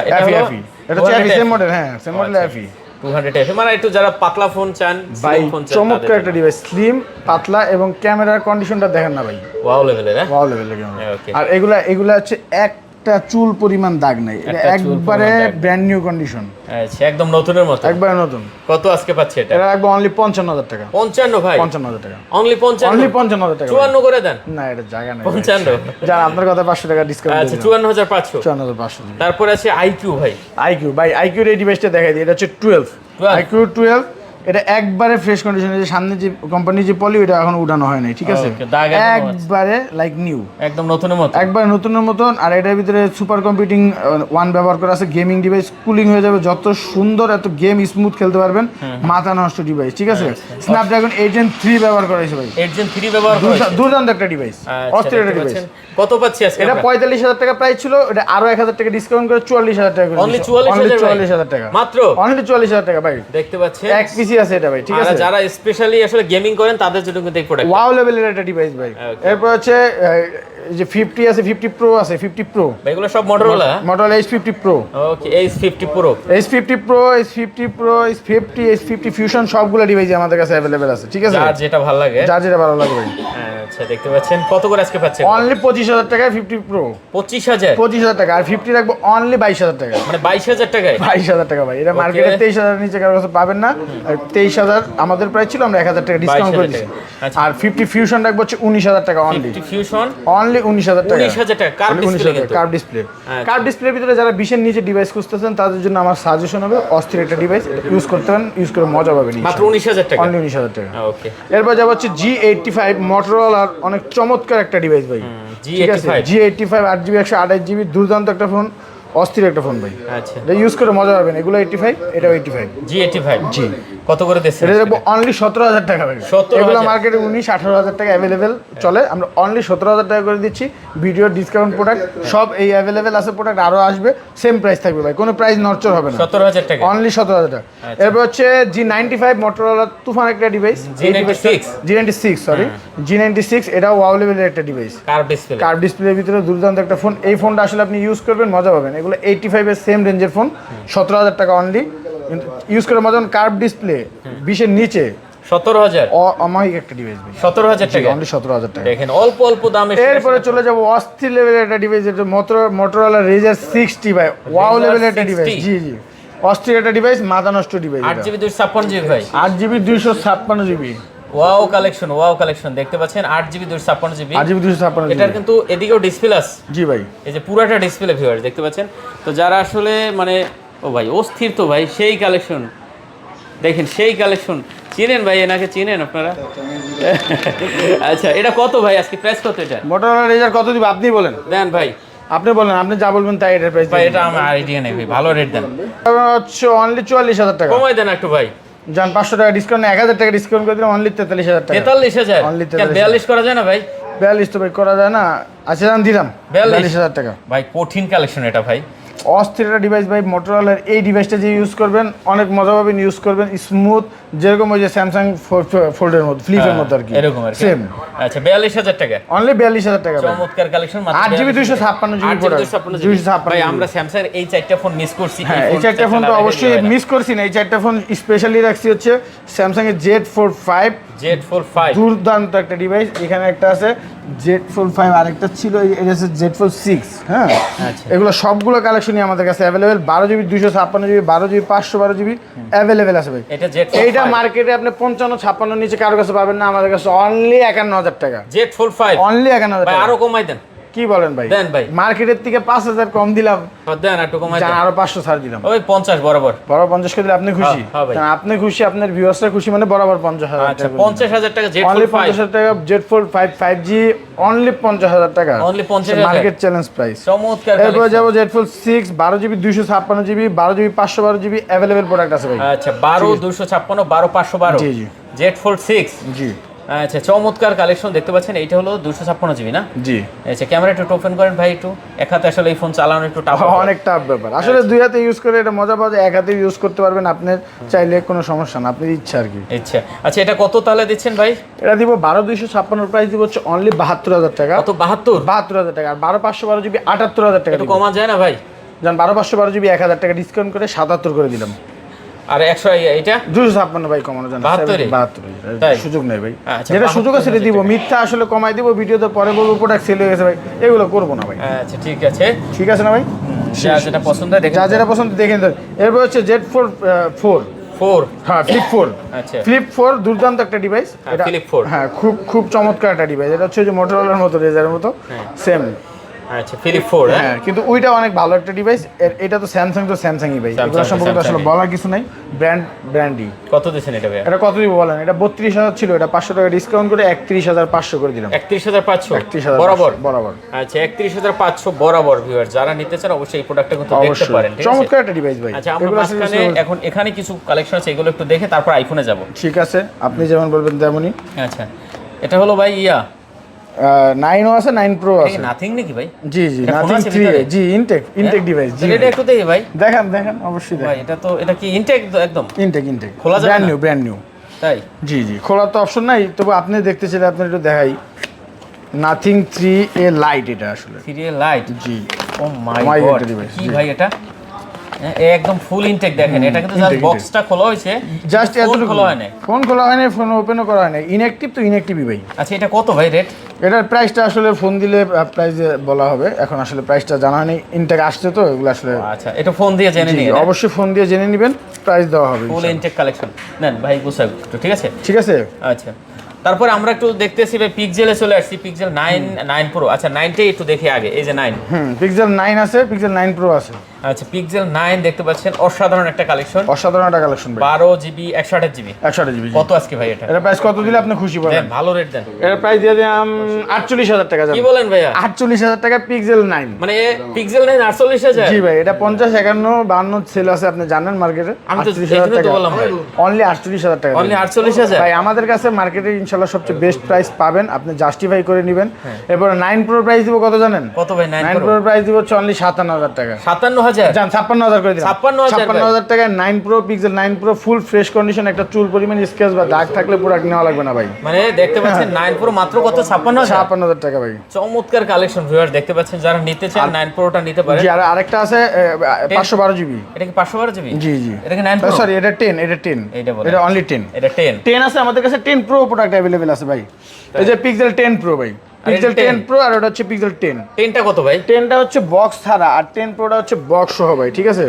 [SPEAKER 2] এটা FE, এটা হচ্ছে FE সেম মডেল, হ্যাঁ সেম মডেল FE
[SPEAKER 1] 200 FE, মানে একটু যারা পাতলা ফোন চান,
[SPEAKER 2] ভাই চমৎকার একটা ডিভাইস, স্লিম পাতলা, এবং ক্যামেরার কন্ডিশনটা দেখেন না ভাই,
[SPEAKER 1] ওয়াও লেভেলের, হ্যাঁ
[SPEAKER 2] ওয়াও লেভেলের ক্যামেরা। আর এগুলা হচ্ছে একটা চুল পরিমাণ দাগ নাই, এটা একবারে ব্র্যান্ড নিউ কন্ডিশন,
[SPEAKER 1] আচ্ছা একদম নতুনের মতো,
[SPEAKER 2] একবারে নতুন।
[SPEAKER 1] কত আজকে পাচ্ছে এটা?
[SPEAKER 2] এটা রাখবো অনলি 55,000 টাকা।
[SPEAKER 1] 55 ভাই,
[SPEAKER 2] 55,000 টাকা,
[SPEAKER 1] অনলি 55,
[SPEAKER 2] অনলি 55,000 টাকা।
[SPEAKER 1] 54 করে দেন
[SPEAKER 2] না, এটা জায়গা নাই,
[SPEAKER 1] 55
[SPEAKER 2] যার আপনার কথা 500 টাকা ডিসকাউন্ট।
[SPEAKER 1] আচ্ছা 54,500,
[SPEAKER 2] 54,500।
[SPEAKER 1] তারপর আছে IQ ভাই,
[SPEAKER 2] IQ ভাই, IQ এর এই ডিভাইসটা দেখাই দিই, এটা হচ্ছে 12 IQ 12, এটা একবারে ফ্রেশ কন্ডিশনে, যে সামনে যে কোম্পানির যে পলি, এটা এখন উঠানো হয় নাই, ঠিক আছে, একবারে লাইক নিউ,
[SPEAKER 1] একদম নতুনের মতো,
[SPEAKER 2] একবার নতুনের মতন। আর এটার ভিতরে সুপার কম্পিউটিং 1 ব্যবহার করা আছে, গেমিং ডিভাইস, কুলিং হয়ে যাবে, যত সুন্দর, এত গেম স্মুথ খেলতে পারবেন, মাথা নষ্ট ডিভাইস, ঠিক আছে। স্ন্যাপড্রাগন 8 Gen 3 ব্যবহার করা হয়েছে ভাই,
[SPEAKER 1] 8 Gen 3 ব্যবহার করা হয়েছে,
[SPEAKER 2] দুর্দান্ত একটা ডিভাইস, অস্থির একটা ডিভাইস।
[SPEAKER 1] কত পাচ্ছি আজকে?
[SPEAKER 2] এটা 45,000 টাকা প্রাইস ছিল, এটা আরো 1,000 টাকা ডিসকাউন্ট করে 44,000 টাকা করে,
[SPEAKER 1] অনলি 44,000
[SPEAKER 2] টাকা
[SPEAKER 1] মাত্র,
[SPEAKER 2] অনলি 44,000 টাকা ভাই,
[SPEAKER 1] দেখতে পাচ্ছেন
[SPEAKER 2] এক পিসি আছে এটা ভাই, ঠিক আছে।
[SPEAKER 1] যারা স্পেশালি আসলে গেমিং করেন তাদের জন্য কিন্তু এই প্রোডাক্ট
[SPEAKER 2] ওয়াও লেভেলের একটা ডিভাইস ভাই। এরপর হচ্ছে যে 50 আছে, 50 Pro আছে, 50 Pro,
[SPEAKER 1] এগুলো সব Motorola
[SPEAKER 2] H50 Pro।
[SPEAKER 1] ওকে H50 Pro,
[SPEAKER 2] H50 Pro, H50 Pro, H50 Fusion, সবগুলো ডিভাইস আমাদের কাছে अवेलेबल আছে, ঠিক আছে।
[SPEAKER 1] যার যেটা ভালো লাগে,
[SPEAKER 2] যার যেটা ভালো লাগে ভাই।
[SPEAKER 1] আচ্ছা দেখতে পাচ্ছেন কত করে আজকে পাচ্ছেন?
[SPEAKER 2] অনলি 25,000 টাকায় 50 প্রো।
[SPEAKER 1] 25,000?
[SPEAKER 2] 25,000 টাকা, আর 50 রাখবো অনলি 22,000 টাকা।
[SPEAKER 1] মানে 22,000 টাকায়?
[SPEAKER 2] 22,000 টাকা ভাই, এটা মার্কেটে 23,000 নিচে কারো কাছে পাবেন না। আর 23,000 আমাদের প্রাইস ছিল, আমরা 1,000 টাকা ডিসকাউন্ট করে দিচ্ছি।
[SPEAKER 1] আচ্ছা।
[SPEAKER 2] আর 50 ফিউশন রাখবো হচ্ছে 19,000 টাকা অনলি।
[SPEAKER 1] 50 ফিউশন
[SPEAKER 2] অনলি 19,000 টাকা।
[SPEAKER 1] 19,000 টাকা কার্ভ ডিসপ্লে কিন্তু।
[SPEAKER 2] Curve display.
[SPEAKER 1] আচ্ছা।
[SPEAKER 2] কার্ভ ডিসপ্লের ভিতরে যারা 20 এর নিচে ডিভাইস খুঁজতেছেন তাদের জন্য আমার সাজেশন হবে অস্থির একটা ডিভাইস, ইউজ করতে পারেন, ইউজ করে মজা পাবেন।
[SPEAKER 1] মাত্র 19,000 টাকা?
[SPEAKER 2] অনলি 19,000 টাকা।
[SPEAKER 1] ওকে।
[SPEAKER 2] এরপর যাব হচ্ছে G85 মোটরোলার, অনেক চমৎকার একটা ডিভাইস ভাই।
[SPEAKER 1] G85
[SPEAKER 2] G85 8GB 128GB, দুর্দান্ত একটা ফোন, অস্থির একটা ফোন ভাই।
[SPEAKER 1] আচ্ছা।
[SPEAKER 2] এটা ইউজ করে মজা পাবেন। এগুলো 85, এটাও 85।
[SPEAKER 1] G85
[SPEAKER 2] জি।
[SPEAKER 1] কত করে দিচ্ছেন?
[SPEAKER 2] এটা দেখবো অনলি 17,000 টাকা ভাই।
[SPEAKER 1] 17,000?
[SPEAKER 2] এগুলো মার্কেটে 19-18,000 টাকা অ্যাভেলেবেল চলে, আমরা অনলি 17,000 টাকা করে দিচ্ছি। ভিডিও ডিসকাউন্ট প্রোডাক্ট সব এই অ্যাভেলেবেল আছে, প্রোডাক্ট আরও আসবে, সেম প্রাইস থাকবে ভাই, কোনো প্রাইস নড়চড় হবে না।
[SPEAKER 1] 17,000 টাকা?
[SPEAKER 2] অনলি 17,000 টাকা। এরপর হচ্ছে G95 মোটরোলা, তুফান একটা ডিভাইস। G96 সরি, G96 এটাও ওয়াও লেভেলের একটা ডিভাইস।
[SPEAKER 1] Curve display.
[SPEAKER 2] কার্ভ ডিসপ্লের ভিতরে দুর্দান্ত একটা ফোন। এই ফোনটা আসলে আপনি ইউজ করবেন, মজা পাবেন। এগুলো 85 এর সেম রেঞ্জের ফোন, 17,000 টাকা অনলি, ইউজ করে মজা। কার্ভ ডিসপ্লে 20 এর নিচে
[SPEAKER 1] 17,000?
[SPEAKER 2] অমায়িক একটা ডিভাইস ভাই।
[SPEAKER 1] 17,000 টাকা?
[SPEAKER 2] অনলি 17,000 টাকা।
[SPEAKER 1] দেখেন অল্প অল্প দামে।
[SPEAKER 2] এরপরে চলে যাব অস্থির লেভেলের একটা ডিভাইস, যেটা মোটরোলা Razr 60 ভাই, ওয়াও লেভেলের একটা ডিভাইস। জি জি, অস্থির একটা ডিভাইস, মাথা নষ্ট ডিভাইস।
[SPEAKER 1] 8GB 256GB ভাই?
[SPEAKER 2] 8GB 256GB।
[SPEAKER 1] Wow collection, wow collection দেখতে পাচ্ছেন। 8GB 256GB।
[SPEAKER 2] 8GB 256GB।
[SPEAKER 1] এটার কিন্তু এদিকেও ডিসপ্লে আছে।
[SPEAKER 2] জি ভাই,
[SPEAKER 1] এই যে পুরাটা ডিসপ্লে ভিউয়ার দেখতে পাচ্ছেন। তো যারা আসলে মানে ও ভাই অস্থির তো ভাই, সেই কালেকশন দেখেন, সেই কালেকশন। চিনেন ভাই এনাকে, চিনেন আপনারা? আচ্ছা এটা কত ভাই আজকে প্রাইস কত এটা?
[SPEAKER 2] মোটরোলা Razr কত দিব আপনি বলেন?
[SPEAKER 1] দেন ভাই।
[SPEAKER 2] আপনি বলেন, আপনি যা বলবেন তাই এটার প্রাইস।
[SPEAKER 1] ভাই এটা আমার আইডিয়া নেই ভাই, ভালো রেট দেন।
[SPEAKER 2] হচ্ছে অনলি 44,000 টাকা।
[SPEAKER 1] কমাই দেন একটু ভাই।
[SPEAKER 2] জান 500 টাকা ডিসকাউন্ট, 1,000 টাকা ডিসকাউন্ট করে দিলাম, অনলি 43,000 টাকা।
[SPEAKER 1] 43,000?
[SPEAKER 2] Only
[SPEAKER 1] 42 করা যায় না ভাই?
[SPEAKER 2] 42 তো ভাই করা যায় না। আচ্ছা জান দিলাম 42,000 টাকা।
[SPEAKER 1] ভাই কঠিন কালেকশন এটা ভাই,
[SPEAKER 2] অস্থির একটা ডিভাইস ভাই। মোটরোলার এই ডিভাইসটা যে ইউজ করবেন অনেক মজা পাবেন, ইউজ করবেন স্মুথ, যেরকম ওই যে স্যামসাং ফোল্ডের মধ্যে, ফ্লিপের মধ্যে আর কি,
[SPEAKER 1] এরকম আর কি।
[SPEAKER 2] সেম।
[SPEAKER 1] আচ্ছা 42,000 টাকা?
[SPEAKER 2] অনলি 42,000 টাকা ভাই।
[SPEAKER 1] চমৎকার কালেকশন।
[SPEAKER 2] 8GB 256GB product.
[SPEAKER 1] 256 ভাই আমরা স্যামসাং এই চারটা ফোন মিস করছি।
[SPEAKER 2] হ্যাঁ, এই চারটা ফোন তো অবশ্যই মিস করছি না। এই চারটা ফোন স্পেশালি রাখছি হচ্ছে স্যামসাং এর Z45। দুর্দান্ত একটা ডিভাইস। এখানে একটা আছে Z45, আরেকটা ছিল এটা হচ্ছে Z46। হ্যাঁ, এগুলো সবগুলো কালেকশনই আমাদের কাছে available. 12GB 256GB, 12GB 512GB available আছে ভাই। এইটা মার্কেটে আপনি 55-56 নিচে কারোর কাছে পাবেন না, আমাদের কাছে অনলি 51,000 টাকা।
[SPEAKER 1] Z45
[SPEAKER 2] অনলি 51,000 টাকা।
[SPEAKER 1] আরো কমাই দেন।
[SPEAKER 2] কি বলেন ভাই?
[SPEAKER 1] দেন ভাই।
[SPEAKER 2] মার্কেটের থেকে 5,000 কম দিলাম,
[SPEAKER 1] দেন একটু কমাই দেন।
[SPEAKER 2] আরো 500 ছাড় দিলাম।
[SPEAKER 1] ওই 50 বরাবর।
[SPEAKER 2] 50 করে দিলে আপনি খুশি? আপনি খুশি, আপনার ভিউয়ার্সরা খুশি, মানে বরাবর 50,000
[SPEAKER 1] আচ্ছা 50,000 টাকা Z45।
[SPEAKER 2] অনলি 50,000 টাকা Z45 5G, অনলি 50,000 টাকা।
[SPEAKER 1] Only 50,000
[SPEAKER 2] market challenge price.
[SPEAKER 1] চমৎকার।
[SPEAKER 2] এরপর যাব Z46 12GB 256GB, 12GB 512GB available product আছে ভাই।
[SPEAKER 1] আচ্ছা 12 256 12 512।
[SPEAKER 2] জি জি।
[SPEAKER 1] Z46।
[SPEAKER 2] জি।
[SPEAKER 1] আচ্ছা চমৎকার কালেকশন দেখতে পাচ্ছেন। এইটা হলো 256GB না? জি। আচ্ছা ক্যামেরা একটু ওপেন করেন ভাই একটু। এক হাতে আসলে এই ফোন চালানো একটু টাফ,
[SPEAKER 2] অনেক টাফ ব্যাপার আসলে। দুই হাতে ইউজ করে এটা মজা পাওয়া যায়, এক হাতে ইউজ করতে পারবেন আপনার চাইলে, কোনো সমস্যা না, আপনার ইচ্ছা আর কি।
[SPEAKER 1] ইচ্ছা। আচ্ছা এটা কত তাহলে দিচ্ছেন ভাই?
[SPEAKER 2] এটা দিব 12,256 প্রাইস দিব হচ্ছে অনলি 72,000 টাকা।
[SPEAKER 1] কত? 72,000
[SPEAKER 2] টাকা। আর 12,512GB 78,000 টাকা।
[SPEAKER 1] একটু কমা যায় না ভাই?
[SPEAKER 2] জান 12,512GB 1,000 টাকা ডিসকাউন্ট করে 77 করে দিলাম।
[SPEAKER 1] আর 100 এটা
[SPEAKER 2] 256 ভাই কমানো যায় না। 72 সুযোগ নেই ভাই। যেটা সুযোগ আছে সেটা দিব, মিথ্যা আসলে কমাই দিব, ভিডিওতে পরে বলবো প্রোডাক্ট সেল হয়ে গেছে ভাই, এগুলো করবো না ভাই।
[SPEAKER 1] আচ্ছা ঠিক আছে,
[SPEAKER 2] ঠিক আছে না ভাই?
[SPEAKER 1] যেটা পছন্দ হয় দেখেন,
[SPEAKER 2] যা যেটা পছন্দ দেখেন। এরপর হচ্ছে Z4 হ্যাঁ, Flip 4। আচ্ছা Flip 4 দুর্দান্ত একটা ডিভাইস এটা। Flip 4 হ্যাঁ, খুব খুব চমৎকার একটা ডিভাইস। এটা হচ্ছে যে মোটরোলার মতো, রেজারের মতো সেম।
[SPEAKER 1] আচ্ছা Flip 4
[SPEAKER 2] হ্যাঁ, কিন্তু ওইটা অনেক ভালো একটা ডিভাইস। এটা তো স্যামসাং, তো স্যামসাংই ভাই, এগুলো সম্পর্কে আসলে বলার কিছু নাই। ব্র্যান্ডই। কত দিবেন এটা ভাই? এটা কত দিব বলেন? এটা 32,000 ছিল, এটা 500 টাকা ডিসকাউন্ট করে 31,500 করে দিলাম।
[SPEAKER 1] 31,500 বরাবর? বরাবর। আচ্ছা 31,500 বরাবর। ভিউয়ার যারা নিতে চান অবশ্যই এই প্রোডাক্টটা কিন্তু দেখতে পারেন।
[SPEAKER 2] চমৎকার একটা ডিভাইস ভাই।
[SPEAKER 1] আচ্ছা আমরা মাঝখানে এখন এখানে কিছু কালেকশন আছে, এগুলো একটু দেখে তারপর আইফোনে যাব।
[SPEAKER 2] ঠিক আছে, আপনি যেমন বলবেন তেমনই।
[SPEAKER 1] আচ্ছা এটা হলো ভাই
[SPEAKER 2] 9 আছে, 9 Pro আছে।
[SPEAKER 1] নাথিং নাকি ভাই?
[SPEAKER 2] জি জি, নাথিং 3 জি, ইনটেক ডিভাইস। জি
[SPEAKER 1] এটা একটু দেখি ভাই।
[SPEAKER 2] দেখেন অবশ্যই দেখেন
[SPEAKER 1] ভাই। এটা কি ইনটেক? একদম ইনটেক খোলা যায় না?
[SPEAKER 2] Brand new. তাই? জি জি, খোলার তো অপশন নাই, তবে আপনি দেখতে চাইলে আপনি একটু দেখাই। নাথিং 3A লাইট, এটা আসলে
[SPEAKER 1] 3A লাইট।
[SPEAKER 2] জি।
[SPEAKER 1] ও মাই গড, কি ভাই এটা? একদম ফুল ইনটেক দেখেন, এটা কিন্তু জাস্ট
[SPEAKER 2] intake,
[SPEAKER 1] বক্সটা খোলা হয়েছে,
[SPEAKER 2] জাস্ট এতটুকু
[SPEAKER 1] খোলা হয় না।
[SPEAKER 2] ফোন খোলা হয় না, ফোন ওপেনও করা হয় না, ইনঅ্যাক্টিভ তো ইনঅ্যাক্টিভই ভাই।
[SPEAKER 1] আচ্ছা এটা কত ভাই রেট?
[SPEAKER 2] এটার প্রাইসটা আসলে ফোন দিলে প্রাইস বলা হবে, এখন আসলে প্রাইসটা জানা হয়নি, ইনটেক আসছে তো এগুলো আসলে।
[SPEAKER 1] আচ্ছা এটা ফোন দিয়ে জেনে নিন,
[SPEAKER 2] অবশ্যই ফোন দিয়ে জেনে নেবেন, প্রাইস দেওয়া হবে
[SPEAKER 1] ফুল ইনটেক কালেকশন। নেন ভাই গুছাই একটু, ঠিক আছে?
[SPEAKER 2] ঠিক আছে।
[SPEAKER 1] আচ্ছা তারপরে আমরা একটু দেখতেছি ভাই পিক্সেলে চলে আসছি, পিক্সেল 9 প্রো। আচ্ছা 9টাই একটু দেখি আগে, এই যে 9।
[SPEAKER 2] পিক্সেল 9 আছে, পিক্সেল 9 প্রো আছে।
[SPEAKER 1] আচ্ছা পিক্সেল 9 দেখতে পাচ্ছেন, অসাধারণ একটা কালেকশন,
[SPEAKER 2] অসাধারণ একটা কালেকশন ভাই।
[SPEAKER 1] 12GB 128GB।
[SPEAKER 2] 128GB
[SPEAKER 1] কত আজকে ভাই এটা?
[SPEAKER 2] এটা প্রাইস কত দিলে আপনি খুশি
[SPEAKER 1] দেন
[SPEAKER 2] বলেন?
[SPEAKER 1] ভালো রেট দেন।
[SPEAKER 2] এর প্রাইস দিয়ে দিলাম 48,000 টাকা।
[SPEAKER 1] কি বলেন ভাইয়া?
[SPEAKER 2] 48,000 টাকা পিক্সেল 9।
[SPEAKER 1] মানে পিক্সেল 9 48,000?
[SPEAKER 2] জি ভাই, এটা 50, 51, 52 সেল আছে, আপনি জানেন মার্কেটে।
[SPEAKER 1] আমি তো
[SPEAKER 2] 38,000
[SPEAKER 1] এখানে তো
[SPEAKER 2] টাকা
[SPEAKER 1] বললাম ভাই,
[SPEAKER 2] অনলি 48,000 টাকা।
[SPEAKER 1] অনলি 48,000
[SPEAKER 2] ভাই আমাদের কাছে মার্কেটে ইনশাআল্লাহ সবচেয়ে বেস্ট প্রাইস পাবেন, আপনি জাস্টিফাই করে নেবেন। এরপর 9 প্রো প্রাইস দিব কত জানেন?
[SPEAKER 1] কত ভাই 9
[SPEAKER 2] 9
[SPEAKER 1] প্রো?
[SPEAKER 2] প্রো প্রাইস দিব হচ্ছে অনলি 57,000 টাকা।
[SPEAKER 1] 57,000?
[SPEAKER 2] জান 56,000 করে দিলাম।
[SPEAKER 1] 56,000
[SPEAKER 2] টাকায় 9 pro, pixel 9 pro full fresh condition, একটা চুল পরিমাণ স্ক্র্যাচ বা দাগ থাকলে প্রোডাক্ট নেওয়া লাগবে না ভাই।
[SPEAKER 1] মানে দেখতে পাচ্ছেন 9 প্রো মাত্র কত? 56,000?
[SPEAKER 2] 56,000 টাকা ভাই।
[SPEAKER 1] চমৎকার কালেকশন ভিউয়ার, দেখতে পাচ্ছেন, যারা নিতে চান 9 প্রোটা নিতে পারেন।
[SPEAKER 2] জি, আর আরেকটা আছে 512GB।
[SPEAKER 1] এটা কি 512GB?
[SPEAKER 2] জি জি,
[SPEAKER 1] এটা কি 9 প্রো?
[SPEAKER 2] সরি এটা 10, এটা 10,
[SPEAKER 1] এইটা বলেন।
[SPEAKER 2] এটা অনলি 10।
[SPEAKER 1] এটা 10
[SPEAKER 2] 10 আছে আমাদের কাছে, 10 প্রো প্রোডাক্ট अवेलेबल আছে ভাই। এই যে পিক্সেল 10 প্রো ভাই, পিক্সেল 10 প্রো, আর ওটা হচ্ছে পিক্সেল 10।
[SPEAKER 1] 10টা কত ভাই?
[SPEAKER 2] 10টা হচ্ছে বক্স ছাড়া, আর 10 প্রোটা হচ্ছে বক্স সহ ভাই, ঠিক আছে?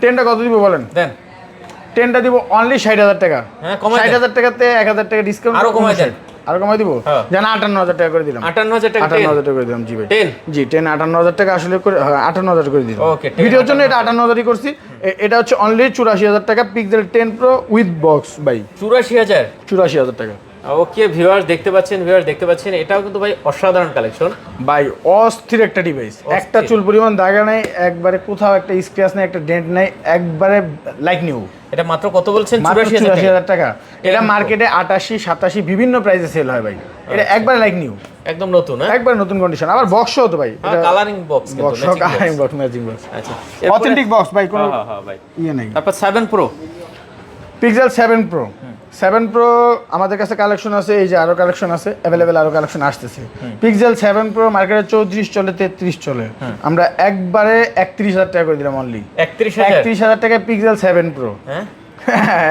[SPEAKER 2] 10টা কত দিব বলেন?
[SPEAKER 1] দেন
[SPEAKER 2] 10টা দিব অনলি 60,000 টাকা।
[SPEAKER 1] হ্যাঁ কমাই দেন।
[SPEAKER 2] 60,000 টাকাতে 1,000 টাকা ডিসকাউন্ট,
[SPEAKER 1] আরো কমাই দেন।
[SPEAKER 2] আরো কমাই দিব,
[SPEAKER 1] হ্যাঁ।
[SPEAKER 2] জানা 58,000 টাকা করে দিলাম।
[SPEAKER 1] 58,000 টাকা
[SPEAKER 2] 58,000 টাকা করে দিলাম। জি ভাই
[SPEAKER 1] 10?
[SPEAKER 2] জি 10 58,000 টাকা আসলে করে, হ্যাঁ 58,000 করে দিলাম।
[SPEAKER 1] ওকে, 10
[SPEAKER 2] ভিডিওর জন্য এটা 58,000ই করছি। এটা হচ্ছে অনলি 84,000 টাকা, পিক্সেল 10 প্রো উইথ বক্স ভাই।
[SPEAKER 1] 84,000?
[SPEAKER 2] 84,000 টাকা
[SPEAKER 1] ওকে ভিউয়ার্স দেখতে পাচ্ছেন, এটাও কিন্তু ভাই অসাধারণ কালেকশন
[SPEAKER 2] ভাই, অস্থির একটা ডিভাইস। একটা চুল পরিমাণ দাগা নাই, একবারে কোথাও একটা স্ক্র্যাচ নাই, একটা ডেন্ট নাই, একবারে লাইক নিউ।
[SPEAKER 1] এটা মাত্র কত বলছেন?
[SPEAKER 2] মাত্র
[SPEAKER 1] 84,000
[SPEAKER 2] টাকা। এটা মার্কেটে 88, 87 বিভিন্ন প্রাইসে সেল হয় ভাই। এটা একবারে লাইক নিউ,
[SPEAKER 1] একদম নতুন। হ্যাঁ
[SPEAKER 2] একবার নতুন কন্ডিশন, আবার বক্স হতো ভাই।
[SPEAKER 1] কালারিং বক্স, কিন্তু
[SPEAKER 2] box colouring box, matching box,
[SPEAKER 1] আচ্ছা
[SPEAKER 2] অথেন্টিক বক্স ভাই, কোনো
[SPEAKER 1] হ্যাঁ ভাই।
[SPEAKER 2] ইয়ে নেই।
[SPEAKER 1] তারপর 7 প্রো,
[SPEAKER 2] পিক্সেল 7 প্রো। 7 প্রো আমাদের কাছে কালেকশন আছে, এই যে আরো কালেকশন আছে अवेलेबल, আরো কালেকশন আসতেছে। পিক্সেল 7 প্রো মার্কেটে 34 চলে, 33 চলে, আমরা একবারে 31,000 টাকা করে দিলাম অনলি। 31,000 টাকায় পিক্সেল 7 প্রো।
[SPEAKER 1] হ্যাঁ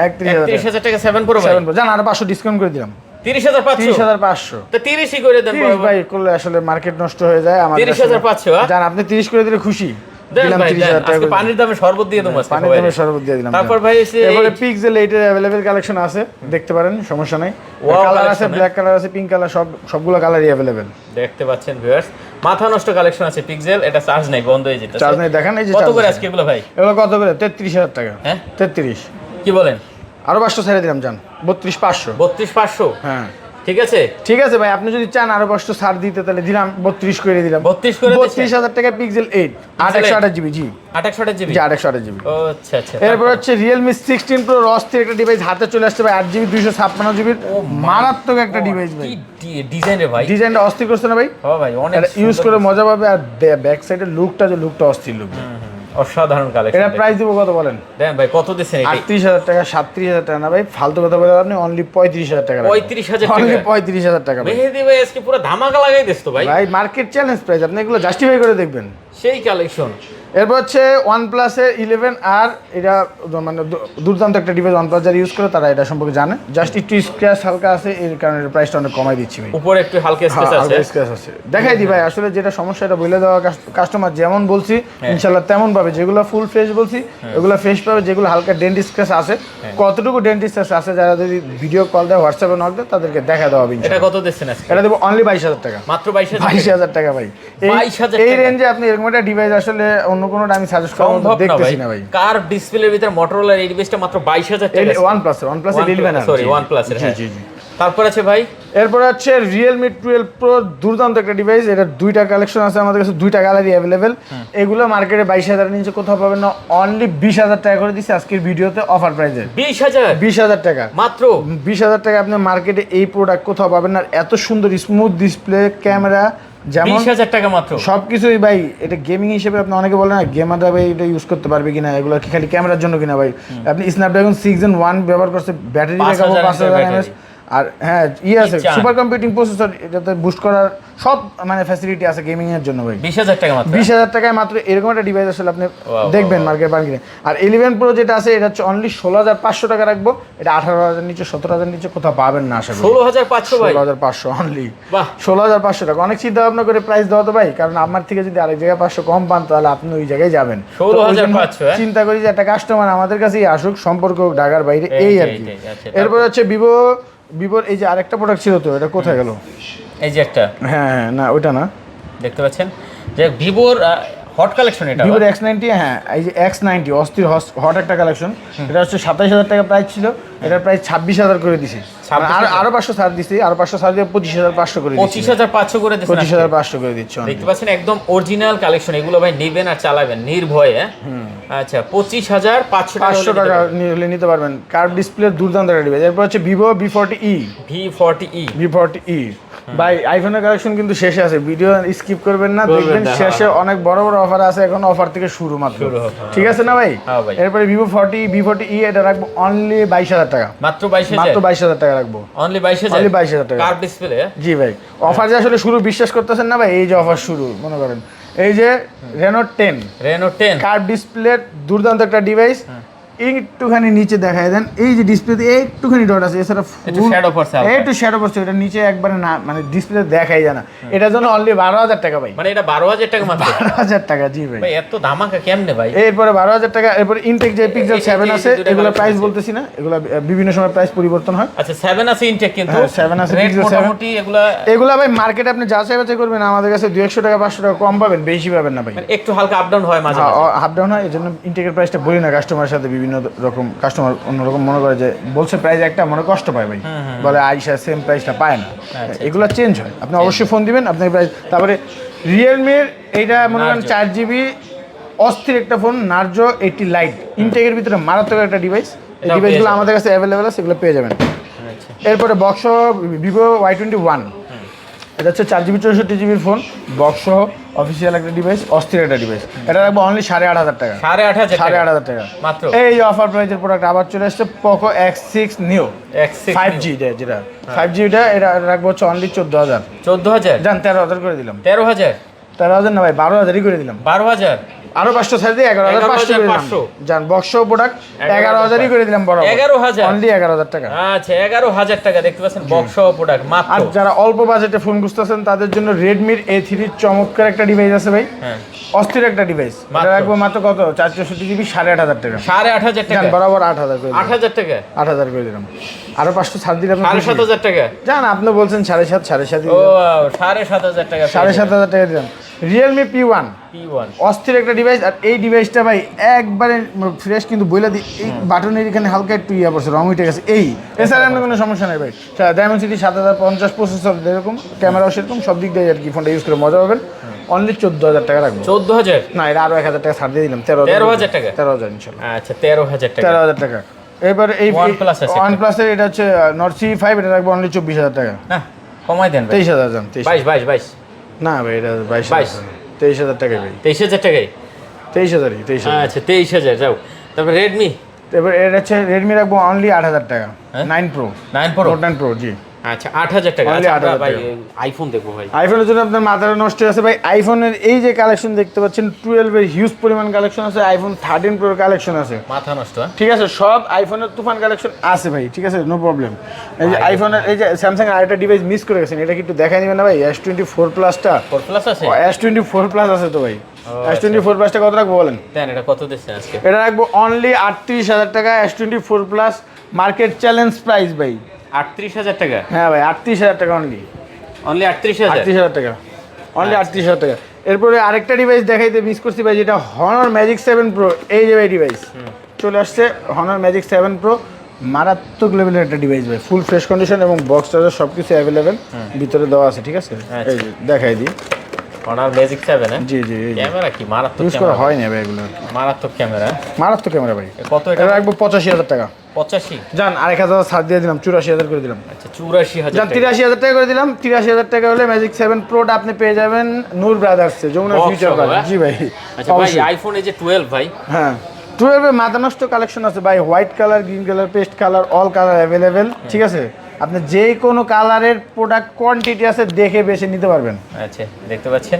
[SPEAKER 2] 31,000
[SPEAKER 1] টাকা 7 প্রো ভাই।
[SPEAKER 2] 7 প্রো জান, আরো 500 ডিসকাউন্ট করে দিলাম।
[SPEAKER 1] 30,500?
[SPEAKER 2] 30,500
[SPEAKER 1] তো 30ই করে দেন
[SPEAKER 2] 30 ভাই করলে আসলে মার্কেট নষ্ট হয়ে যায় আমাদের।
[SPEAKER 1] 30,500?
[SPEAKER 2] জান আপনি 30 করে দিলে খুশি।
[SPEAKER 1] দেন
[SPEAKER 2] দিলাম
[SPEAKER 1] ভাই,
[SPEAKER 2] 30,000 টাকা
[SPEAKER 1] আজকে
[SPEAKER 2] করে।
[SPEAKER 1] পানির দামে শরবত দিয়ে দেবো আজকে
[SPEAKER 2] পানির
[SPEAKER 1] সবাই।
[SPEAKER 2] দামে শরবত দিয়ে দিলাম।
[SPEAKER 1] তারপর ভাই
[SPEAKER 2] এরপরে পিক্সেল 8 এর अवेलेबल কালেকশন আছে, দেখতে পারেন, সমস্যা নাই।
[SPEAKER 1] Wow,
[SPEAKER 2] কালার আছে,
[SPEAKER 1] collection,
[SPEAKER 2] ব্ল্যাক কালার আছে, পিঙ্ক কালার, সবগুলো কালারই अवेलेबल।
[SPEAKER 1] দেখতে পাচ্ছেন ভিউয়ার্স, মাথা নষ্ট কালেকশন আছে পিক্সেল। এটা চার্জ নাই, বন্ধ হয়ে যেতেছে।
[SPEAKER 2] চার্জ নেই, দেখেন এই যে
[SPEAKER 1] কত
[SPEAKER 2] চার্জ
[SPEAKER 1] করে
[SPEAKER 2] আছে।
[SPEAKER 1] আজকে এগুলো ভাই?
[SPEAKER 2] এগুলো কত করে? 33,000 টাকা।
[SPEAKER 1] হ্যাঁ
[SPEAKER 2] 33।
[SPEAKER 1] কি বলেন?
[SPEAKER 2] আরো 500 ছেড়ে দিলাম জান, 32,500।
[SPEAKER 1] 32,500?
[SPEAKER 2] হ্যাঁ
[SPEAKER 1] ঠিক আছে।
[SPEAKER 2] ঠিক আছে ভাই, আপনি যদি চান আরো 500 ছাড় দিতে, তাহলে দিলাম 32 করে দিলাম।
[SPEAKER 1] 32 করে দিচ্ছেন?
[SPEAKER 2] 32,000 টাকা পিক্সেল 8 828GB। জি
[SPEAKER 1] 28GB?
[SPEAKER 2] জি 828GB।
[SPEAKER 1] ও আচ্ছা আচ্ছা।
[SPEAKER 2] এরপর হচ্ছে রিয়েলমি 16 প্রো অস্থির একটা ডিভাইস হাতে চলে আসছে ভাই, 8GB 256GB, মারাত্মক একটা ডিভাইস ভাই।
[SPEAKER 1] কি ডিজাইন রে ভাই,
[SPEAKER 2] ডিজাইনটা অস্থির করছে না ভাই?
[SPEAKER 1] হ্যাঁ ভাই অনেক
[SPEAKER 2] ইউজ করে মজা পাবে, আর ব্যাক সাইডের লুকটা, যে লুকটা অস্থির লুক।
[SPEAKER 1] অসাধারণ কালেকশন।
[SPEAKER 2] এটা প্রাইস দিব কত বলেন?
[SPEAKER 1] দেন ভাই কত দিচ্ছেন এটা?
[SPEAKER 2] 38,000 টাকা, 37,000 টাকা না ভাই, ফালতু কথা বলে আপনি অনলি 35,000 টাকা।
[SPEAKER 1] 35,000 টাকা?
[SPEAKER 2] অনলি 35,000 টাকা ভাই।
[SPEAKER 1] মেহেদি ভাই আজকে পুরো ধামাকা লাগাই দিস তো ভাই।
[SPEAKER 2] ভাই মার্কেট চ্যালেঞ্জ প্রাইস, আপনি এগুলো জাস্টিফাই করে দেখবেন।
[SPEAKER 1] সেই কালেকশন।
[SPEAKER 2] এরপর হচ্ছে OnePlus এর 11 আর, এটা মানে দুর্দান্ত একটা ডিভাইস। OnePlus যারা ইউজ করে তারা এটা সম্পর্কে জানে। জাস্ট একটু স্ক্র্যাচ হালকা আছে, এর কারণে এর প্রাইসটা অনেক কমাই দিচ্ছি ভাই।
[SPEAKER 1] উপরে একটু হালকা স্পেস আছে।
[SPEAKER 2] স্ক্র্যাচ আছে, দেখাই দি ভাই। আসলে যেটা সমস্যা এটা বলে দেওয়া, কাস্টমার যেমন বলছি ইনশাআল্লাহ তেমন পাবে। যেগুলো ফুল ফ্রেশ বলছি ওগুলো ফ্রেশ পাবে, যেগুলো হালকা ডেন্ট স্ক্র্যাচ আছে, কতটুকু ডেন্ট স্ক্র্যাচ আছে, যারা যদি ভিডিও কল দেয়, হোয়াটসঅ্যাপে নক দেয়, তাদেরকে দেখা দেওয়া হবে।
[SPEAKER 1] এটা কত দিচ্ছেন আজকে?
[SPEAKER 2] এটা দেবো অনলি 22,000 টাকা।
[SPEAKER 1] মাত্র 22,000?
[SPEAKER 2] 22,000 টাকা ভাই।
[SPEAKER 1] 22,000
[SPEAKER 2] এই
[SPEAKER 1] টাকা?
[SPEAKER 2] রেঞ্জে আপনি এরকম একটা ডিভাইস আসলে অন্য কোনোটা আমি সাজেস্ট করব
[SPEAKER 1] সম্ভব না ভাই।
[SPEAKER 2] দেখতেছি না ভাই।
[SPEAKER 1] কার্ভ ডিসপ্লের ভিতর মোটরোলা এই ডিভাইসটা মাত্র 22,000 টাকা।
[SPEAKER 2] OnePlus এর 11
[SPEAKER 1] সরি OnePlus এর।
[SPEAKER 2] জি
[SPEAKER 1] হ্যাঁ
[SPEAKER 2] জি।
[SPEAKER 1] তারপর আছে ভাই
[SPEAKER 2] এরপর হচ্ছে Realme 12 Pro, দুর্দান্ত একটা ডিভাইস। এটা দুইটা কালেকশন আছে আমাদের কাছে, দুইটা কালারই अवेलेबल। এগুলো মার্কেটে 22,000 এর নিচে কোথাও পাবেন না, অনলি 20,000 টাকা করে দিছি আজকের ভিডিওতে অফার প্রাইসে।
[SPEAKER 1] 20,000?
[SPEAKER 2] 20,000 টাকা
[SPEAKER 1] মাত্র
[SPEAKER 2] 20,000 টাকা। আপনি মার্কেটে এই প্রোডাক্ট কোথাও পাবেন না, এত সুন্দর স্মুথ ডিসপ্লে, ক্যামেরা, যেমন
[SPEAKER 1] 20,000 টাকা মাত্র
[SPEAKER 2] সবকিছুই ভাই। এটা গেমিং হিসেবে আপনি অনেকে বলেন না গেমাররা ভাই এটা ইউজ করতে পারবে কিনা, এগুলো কি খালি ক্যামেরার জন্য কিনা ভাই। আপনি স্ন্যাপড্রাগন 6 Gen 1 ব্যবহার করছে, ব্যাটারি ব্যাকআপ 5,000 mAh, আর হ্যাঁ আছে
[SPEAKER 1] চান?
[SPEAKER 2] সুপার কম্পিউটিং প্রসেসর, এটাতে বুস্ট করার সব মানে ফ্যাসিলিটি আছে গেমিং এর জন্য ভাই।
[SPEAKER 1] 20,000 টাকা মাত্র।
[SPEAKER 2] 20,000 টাকায় মাত্র এরকম একটা ডিভাইস আসলে আপনি দেখবেন মার্কেট পার্কিং। আর 11 প্রো যেটা আছে এটা হচ্ছে অনলি 16,500 টাকা রাখবো। এটা 18,000 নিচে 17,000 নিচে কোথাও পাবেন না আশা করি।
[SPEAKER 1] 16,500 ভাই?
[SPEAKER 2] 16,500 অনলি।
[SPEAKER 1] বাহ,
[SPEAKER 2] 16,500 টাকা অনেক চিন্তা ভাবনা করে প্রাইস দেওয়া তো ভাই, কারণ আমার থেকে যদি আরেক জায়গায় 500 কম পান তাহলে আপনি ওই জায়গায় যাবেন।
[SPEAKER 1] 16,500
[SPEAKER 2] চিন্তা করি যে একটা কাস্টমার আমাদের কাছেই আসুক, সম্পর্ক ঢাকার বাইরে, এই আর কি।
[SPEAKER 1] আচ্ছা,
[SPEAKER 2] এরপর হচ্ছে ভিভোর এই যে আরেকটা প্রোডাক্ট ছিল তো, এটা কোথায় গেল?
[SPEAKER 1] এই যে একটা
[SPEAKER 2] হ্যাঁ না ওইটা না,
[SPEAKER 1] দেখতে পাচ্ছেন যে ভিভোর হট কালেকশন, এটা
[SPEAKER 2] ভিভোর X90। হ্যাঁ এই যে X90 অস্থির হট একটা কালেকশন। এটা হচ্ছে 27,000 টাকা প্রাইস ছিল, এটার প্রাইস 26,000 করে দিছি। আরো 500 ছাড় দিছি, আরো 500 ছাড় দিয়ে 25,500 করে দিচ্ছি।
[SPEAKER 1] 25,500 করে দিচ্ছেন।
[SPEAKER 2] 25,500 করে দিচ্ছি।
[SPEAKER 1] দেখতে পাচ্ছেন একদম অরিজিনাল কালেকশন, এগুলো ভাই নেবেন আর চালাবেন নির্ভয়ে। আচ্ছা 25,500
[SPEAKER 2] 500 টাকা নিলে নিতে পারবেন। কার্ভ ডিসপ্লে দুর্দান্ত একটা ডিভাইস। এরপর হচ্ছে ভিভো V40e। V40e ভাই আইফোনের কালেকশন কিন্তু শেষে আছে, ভিডিও স্কিপ করবেন না, দেখবেন শেষে অনেক বড় বড় অফার আছে, এখন অফার থেকে শুরু মাত্র, ঠিক আছে না ভাই? এরপরে V40e এটা রাখবো অনলি 22,000 টাকা
[SPEAKER 1] মাত্র। 22,000
[SPEAKER 2] মাত্র 22,000 টাকা রাখবো
[SPEAKER 1] অনলি 22,000
[SPEAKER 2] অনলি 22,000 টাকা
[SPEAKER 1] কার্ভ ডিসপ্লে।
[SPEAKER 2] জি ভাই অফার যে আসলে শুরু বিশ্বাস করতেছেন না ভাই, এই যে অফার শুরু মনে করেন এই যে রেনো 10 কার্ভ ডিসপ্লে দুর্দান্ত একটা ডিভাইস। একটুখানি নিচে দেখায় দেন, এই যে ডিসপ্লেতে একটুখানি ডট আছে, এছাড়া
[SPEAKER 1] একটু শ্যাডো পড়ছে,
[SPEAKER 2] একটু শ্যাডো পড়ছে, এটা নিচে একবারে না মানে ডিসপ্লে দেখাই যায় না। এটার জন্য অনলি 12,000 টাকা ভাই।
[SPEAKER 1] মানে এটা 12,000 টাকা মাত্র?
[SPEAKER 2] 12,000 টাকা জি ভাই।
[SPEAKER 1] ভাই এত ধামাকা কেমনে ভাই?
[SPEAKER 2] এরপরে 12,000 টাকা। এরপরে ইনটেক যে পিক্সেল 7 আছে, এগুলো প্রাইস বলতেছি না, এগুলো বিভিন্ন সময় প্রাইস পরিবর্তন হয়।
[SPEAKER 1] আচ্ছা 7 আছে ইনটেক, কিন্তু
[SPEAKER 2] 7 আছে
[SPEAKER 1] রেট
[SPEAKER 2] পিক্সেল 7
[SPEAKER 1] মোটামুটি এগুলা
[SPEAKER 2] ভাই মার্কেটে আপনি যাচাই বাছাই করবেন, আমাদের কাছে 200 টাকা 500 টাকা কম পাবেন, বেশি পাবেন না ভাই।
[SPEAKER 1] মানে একটু হালকা আপ ডাউন হয় মাঝে মাঝে।
[SPEAKER 2] আপ ডাউন হয়, এজন্য ইনটেকের প্রাইসটা বলি না কাস্টমারের সাথে। বিভিন্ন রকম কাস্টমার অন্যরকম মনে করে যে বলছে প্রাইস একটা, মনে কষ্ট পায় ভাই, বলে আইসা সেম প্রাইসটা পায় না। এগুলো চেঞ্জ হয়, আপনি অবশ্যই ফোন দিবেন আপনার প্রাইস। তারপরে রিয়েলমির এইটা মনে করেন 4GB অস্থির একটা ফোন, নার্জো 80 লাইট, ইনটেকের ভিতরে মারাত্মক একটা ডিভাইস। এই ডিভাইসগুলো আমাদের কাছে অ্যাভেলেবেল আছে, এগুলো পেয়ে যাবেন। এরপরে বক্স ভিভো Y21, এটা হচ্ছে 4GB 64GB phone, box official একটা ডিভাইস, অস্থির একটা ডিভাইস। এটা রাখবো অনলি 8,500 টাকা। 8,500 টাকা মাত্র। এই অফার প্রাইজের প্রোডাক্ট আবার চলে আসছে, পোকো X6 নিউ 5G, যেটা 5G এটা রাখবো হচ্ছে অনলি 14,000।
[SPEAKER 1] 14,000
[SPEAKER 2] জান 13,000 করে দিলাম।
[SPEAKER 1] 13,000
[SPEAKER 2] না ভাই 12,000ই করে দিলাম।
[SPEAKER 1] 12,000
[SPEAKER 2] আরো 500 ছাড় দিয়ে 11,500 করে দিলাম। জান বক্স প্রোডাক্ট 11,000ই করে দিলাম বড়।
[SPEAKER 1] 11,000
[SPEAKER 2] অনলি 11,000 টাকা।
[SPEAKER 1] আচ্ছা 11,000 টাকা দেখতে পাচ্ছেন বক্স প্রোডাক্ট মাত্র।
[SPEAKER 2] আর যারা অল্প বাজেটে ফোন খুঁজতেছেন তাদের জন্য রেডমির A3 চমৎকার একটা ডিভাইস আছে ভাই, অস্থির একটা ডিভাইস। এটা রাখবো মাত্র কত? 464GB 8,500 টাকা।
[SPEAKER 1] 8,500 টাকা
[SPEAKER 2] বরাবর 8,000 করে দিলাম।
[SPEAKER 1] 8,000 টাকা
[SPEAKER 2] 8,000 করে দিলাম। আরো 500 ছাড় দিলাম।
[SPEAKER 1] 7,500 টাকা।
[SPEAKER 2] জান আপনি বলছেন 7,500 7,500
[SPEAKER 1] ও 7,500 টাকা
[SPEAKER 2] 7,500 টাকা দিলাম। রিয়েলমি P1 অস্থির একটা ডিভাইস। আর এই ডিভাইসটা ভাই একবারে ফ্রেশ, কিন্তু বইলা দিই এই বাটনের এখানে হালকা একটু ইয়া পড়ছে, রং উঠে গেছে। এই এছাড়া এমন কোনো সমস্যা নেই ভাই। ডায়মন্ডসিটি 7050 প্রসেসর, এরকম ক্যামেরাও সেরকম, সব দিক দিয়ে আর কি ফোনটা ইউজ করে মজা পাবেন। অনলি 14,000 টাকা রাখবো।
[SPEAKER 1] 14,000
[SPEAKER 2] না, এটা আরো 1,000 টাকা ছাড় দিয়ে দিলাম। 13,000 টাকা। 13,000 ইনশাআল্লাহ।
[SPEAKER 1] আচ্ছা 13,000 টাকা।
[SPEAKER 2] 13,000 টাকা। এবার এই OnePlus এর এটা হচ্ছে Nord CE5, এটা রাখবো অনলি 24,000 টাকা।
[SPEAKER 1] না কমাই দেন ভাই।
[SPEAKER 2] 23,000 জান।
[SPEAKER 1] 22
[SPEAKER 2] না ভাই এটা 22 23,000 টাকা ভাই।
[SPEAKER 1] 23,000 টাকাই।
[SPEAKER 2] 23,000ই 23,000।
[SPEAKER 1] আচ্ছা 23,000 যাও। তারপর রেডমি,
[SPEAKER 2] এবার এটা হচ্ছে রেডমি রাখবো অনলি 8,000 টাকা। 9 Pro Note 9 Pro জি।
[SPEAKER 1] আচ্ছা 8,000 টাকা।
[SPEAKER 2] Only
[SPEAKER 1] আচ্ছা
[SPEAKER 2] 8,000
[SPEAKER 1] ভাই
[SPEAKER 2] টাকা।
[SPEAKER 1] আইফোন দেখবো ভাই।
[SPEAKER 2] আইফোনের জন্য আপনার মাথাটা নষ্ট হয়ে আছে ভাই। আইফোনের এই যে কালেকশন দেখতে পাচ্ছেন 12 এর হিউজ পরিমাণ কালেকশন আছে, আইফোন 13 Pro কালেকশন আছে।
[SPEAKER 1] মাথা নষ্ট।
[SPEAKER 2] ঠিক আছে, সব আইফোনের তুফান কালেকশন আছে ভাই, ঠিক আছে, নো প্রবলেম। এই যে আইফোনের এই যে স্যামসাং আরেকটা ডিভাইস মিস করে গেছেন, এটা কি একটু দেখাই নেবেন না ভাই? S24 প্লাসটা
[SPEAKER 1] 4 প্লাস আছে।
[SPEAKER 2] S24 প্লাস আছে তো ভাই। S24 প্লাসটা কত রাখবো বলেন?
[SPEAKER 1] দেন এটা কত দিচ্ছেন আজকে?
[SPEAKER 2] এটা রাখবো অনলি 38,000 টাকা। S24 plus market challenge price ভাই।
[SPEAKER 1] 38,000 টাকা?
[SPEAKER 2] হ্যাঁ ভাই 38,000 টাকা অনলি। 38,000 টাকা অনলি 38,000 টাকা। এরপরে আরেকটা ডিভাইস দেখাইতে মিস করছি ভাই, যেটা Honor Magic 7 Pro। এই যে ভাই ডিভাইস চলে আসছে Honor Magic 7 Pro, মারাত্মক লেভেলের একটা ডিভাইস ভাই, ফুল ফ্রেশ কন্ডিশন এবং বক্স চার্জার সব কিছু অ্যাভেলেবেল ভিতরে দেওয়া আছে, ঠিক আছে। এই যে দেখাই দিই।
[SPEAKER 1] Honor Magic 7
[SPEAKER 2] জি জি।
[SPEAKER 1] ক্যামেরা কি মারাত্মক
[SPEAKER 2] ইউজ করা হয় না ভাই এগুলো,
[SPEAKER 1] মারাত্মক ক্যামেরা।
[SPEAKER 2] মারাত্মক ক্যামেরা ভাই।
[SPEAKER 1] কত এটা?
[SPEAKER 2] এটা রাখবো 85,000 টাকা।
[SPEAKER 1] 85?
[SPEAKER 2] জান আর 1,000 ছাড় দিয়ে দিলাম, 84,000 করে দিলাম।
[SPEAKER 1] আচ্ছা 84,000
[SPEAKER 2] জান 83,000 টাকা করে দিলাম। 83,000 টাকা হলে ম্যাজিক 7 প্রোটা আপনি পেয়ে যাবেন নূর ব্রাদার্সে, যমুনা ফিউচার পার্ক। জি ভাই।
[SPEAKER 1] আচ্ছা ভাই আইফোন এই যে 12 ভাই।
[SPEAKER 2] হ্যাঁ 12 এর মাথা নষ্ট কালেকশন আছে ভাই, white colour, green colour, paste colour, all colour available, ঠিক আছে। আপনি যে কোনো কালারের প্রোডাক্ট কোয়ান্টিটি আছে দেখে বেছে নিতে পারবেন।
[SPEAKER 1] আচ্ছা দেখতে পাচ্ছেন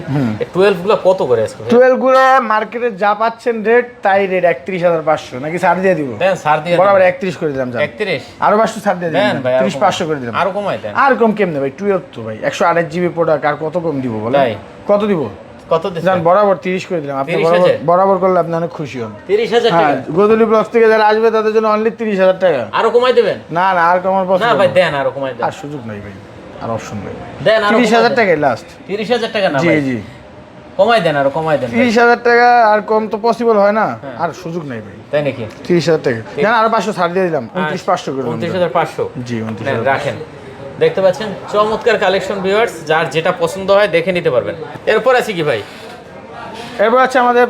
[SPEAKER 1] 12 গুলো কত করে আজকে
[SPEAKER 2] 12 গুলো মার্কেটে যা পাচ্ছেন রেট তাই রেট 31,500 নাকি ছাড় দিয়ে দিব?
[SPEAKER 1] দেন ছাড় দিয়ে
[SPEAKER 2] বরাবর 31 করে দিলাম।
[SPEAKER 1] 31
[SPEAKER 2] আরো 500 ছাড় দিয়ে দিলাম, 30,500 করে দিলাম।
[SPEAKER 1] আরো কমাই দেন।
[SPEAKER 2] আর কম কেমনে ভাই? 12 তো ভাই 128 জিবি প্রোডাক্ট, আর কত কম দিব বলেন? কত দিব?
[SPEAKER 1] কত দিছেন?
[SPEAKER 2] জান বরাবর 30 করে দিলাম। আপনি বরাবর করলে আপনি অনেক খুশি হন।
[SPEAKER 1] 30,000
[SPEAKER 2] হ্যাঁ,
[SPEAKER 1] টাকা
[SPEAKER 2] গোদলি ব্লগস থেকে যারা আসবে তাদের জন্য অনলি 30,000 টাকা।
[SPEAKER 1] আরো কমাই দিবেন?
[SPEAKER 2] না না, আর কমার পছন্দ
[SPEAKER 1] না ভাই, দেন আরো কমাই দেন।
[SPEAKER 2] আর সুযোগ নাই ভাই, আর অপশন নাই।
[SPEAKER 1] দেন আরো
[SPEAKER 2] 30,000 টাকাই লাস্ট।
[SPEAKER 1] 30,000 টাকা না
[SPEAKER 2] জি
[SPEAKER 1] ভাই?
[SPEAKER 2] জি,
[SPEAKER 1] কমাই দেন, আরো কমাই দেন।
[SPEAKER 2] 30,000 টাকা আর কম তো পসিবল হয় না, আর সুযোগ নাই ভাই।
[SPEAKER 1] তাই নাকি?
[SPEAKER 2] 30,000 টাকা জান, আরো 500 ছাড় দিয়ে দিলাম, 29,500 করে দিলাম।
[SPEAKER 1] 29,500
[SPEAKER 2] জি, 29,000
[SPEAKER 1] রাখেন। দেখতে পাচ্ছেন চমৎকার কালেকশন ভিউয়ার্স, যার যেটা পছন্দ হয় দেখে নিতে পারবেন। এরপর আছে কি ভাই?
[SPEAKER 2] এরপর আছে আমাদের,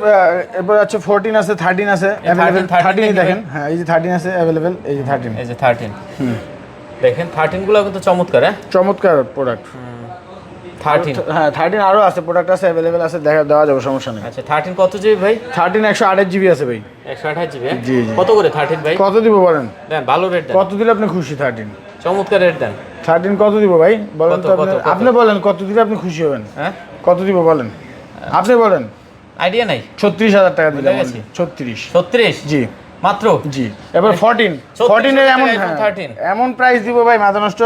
[SPEAKER 2] এরপর আছে 14 আছে, 13 আছে अवेलेबल। 13 দেখেন, হ্যাঁ এই যে 13 আছে अवेलेबल, এই যে 13,
[SPEAKER 1] এই যে 13 দেখেন 13 গুলো কিন্তু চমৎকার। হ্যাঁ
[SPEAKER 2] চমৎকার প্রোডাক্ট।
[SPEAKER 1] 13
[SPEAKER 2] হ্যাঁ 13 আরো আছে, প্রোডাক্ট আছে अवेलेबल আছে, দেওয়া যাবে, সমস্যা নেই।
[SPEAKER 1] আচ্ছা 13 কত জিবি ভাই?
[SPEAKER 2] 13 128 জিবি আছে ভাই।
[SPEAKER 1] 128 জিবি?
[SPEAKER 2] জি জি।
[SPEAKER 1] কত করে 13 ভাই?
[SPEAKER 2] কত দিব বলেন?
[SPEAKER 1] দেন ভালো রেট দেন।
[SPEAKER 2] কত দিলে আপনি খুশি? 13
[SPEAKER 1] চমৎকার রেট দেন।
[SPEAKER 2] 13 কত দিব ভাই বলেন তো?
[SPEAKER 1] কত?
[SPEAKER 2] আপনি বলেন কত দিলে আপনি খুশি হবেন?
[SPEAKER 1] হ্যাঁ
[SPEAKER 2] কত দিব বলেন, আপনি বলেন।
[SPEAKER 1] আইডিয়া নাই।
[SPEAKER 2] 36,000 টাকা দিলাম।
[SPEAKER 1] বুঝে গেছি।
[SPEAKER 2] 36
[SPEAKER 1] 36
[SPEAKER 2] জি
[SPEAKER 1] মাত্র।
[SPEAKER 2] জি। এবার 14 এর এমন,
[SPEAKER 1] iPhone 13
[SPEAKER 2] এমন প্রাইস দিব ভাই মাথা নষ্ট।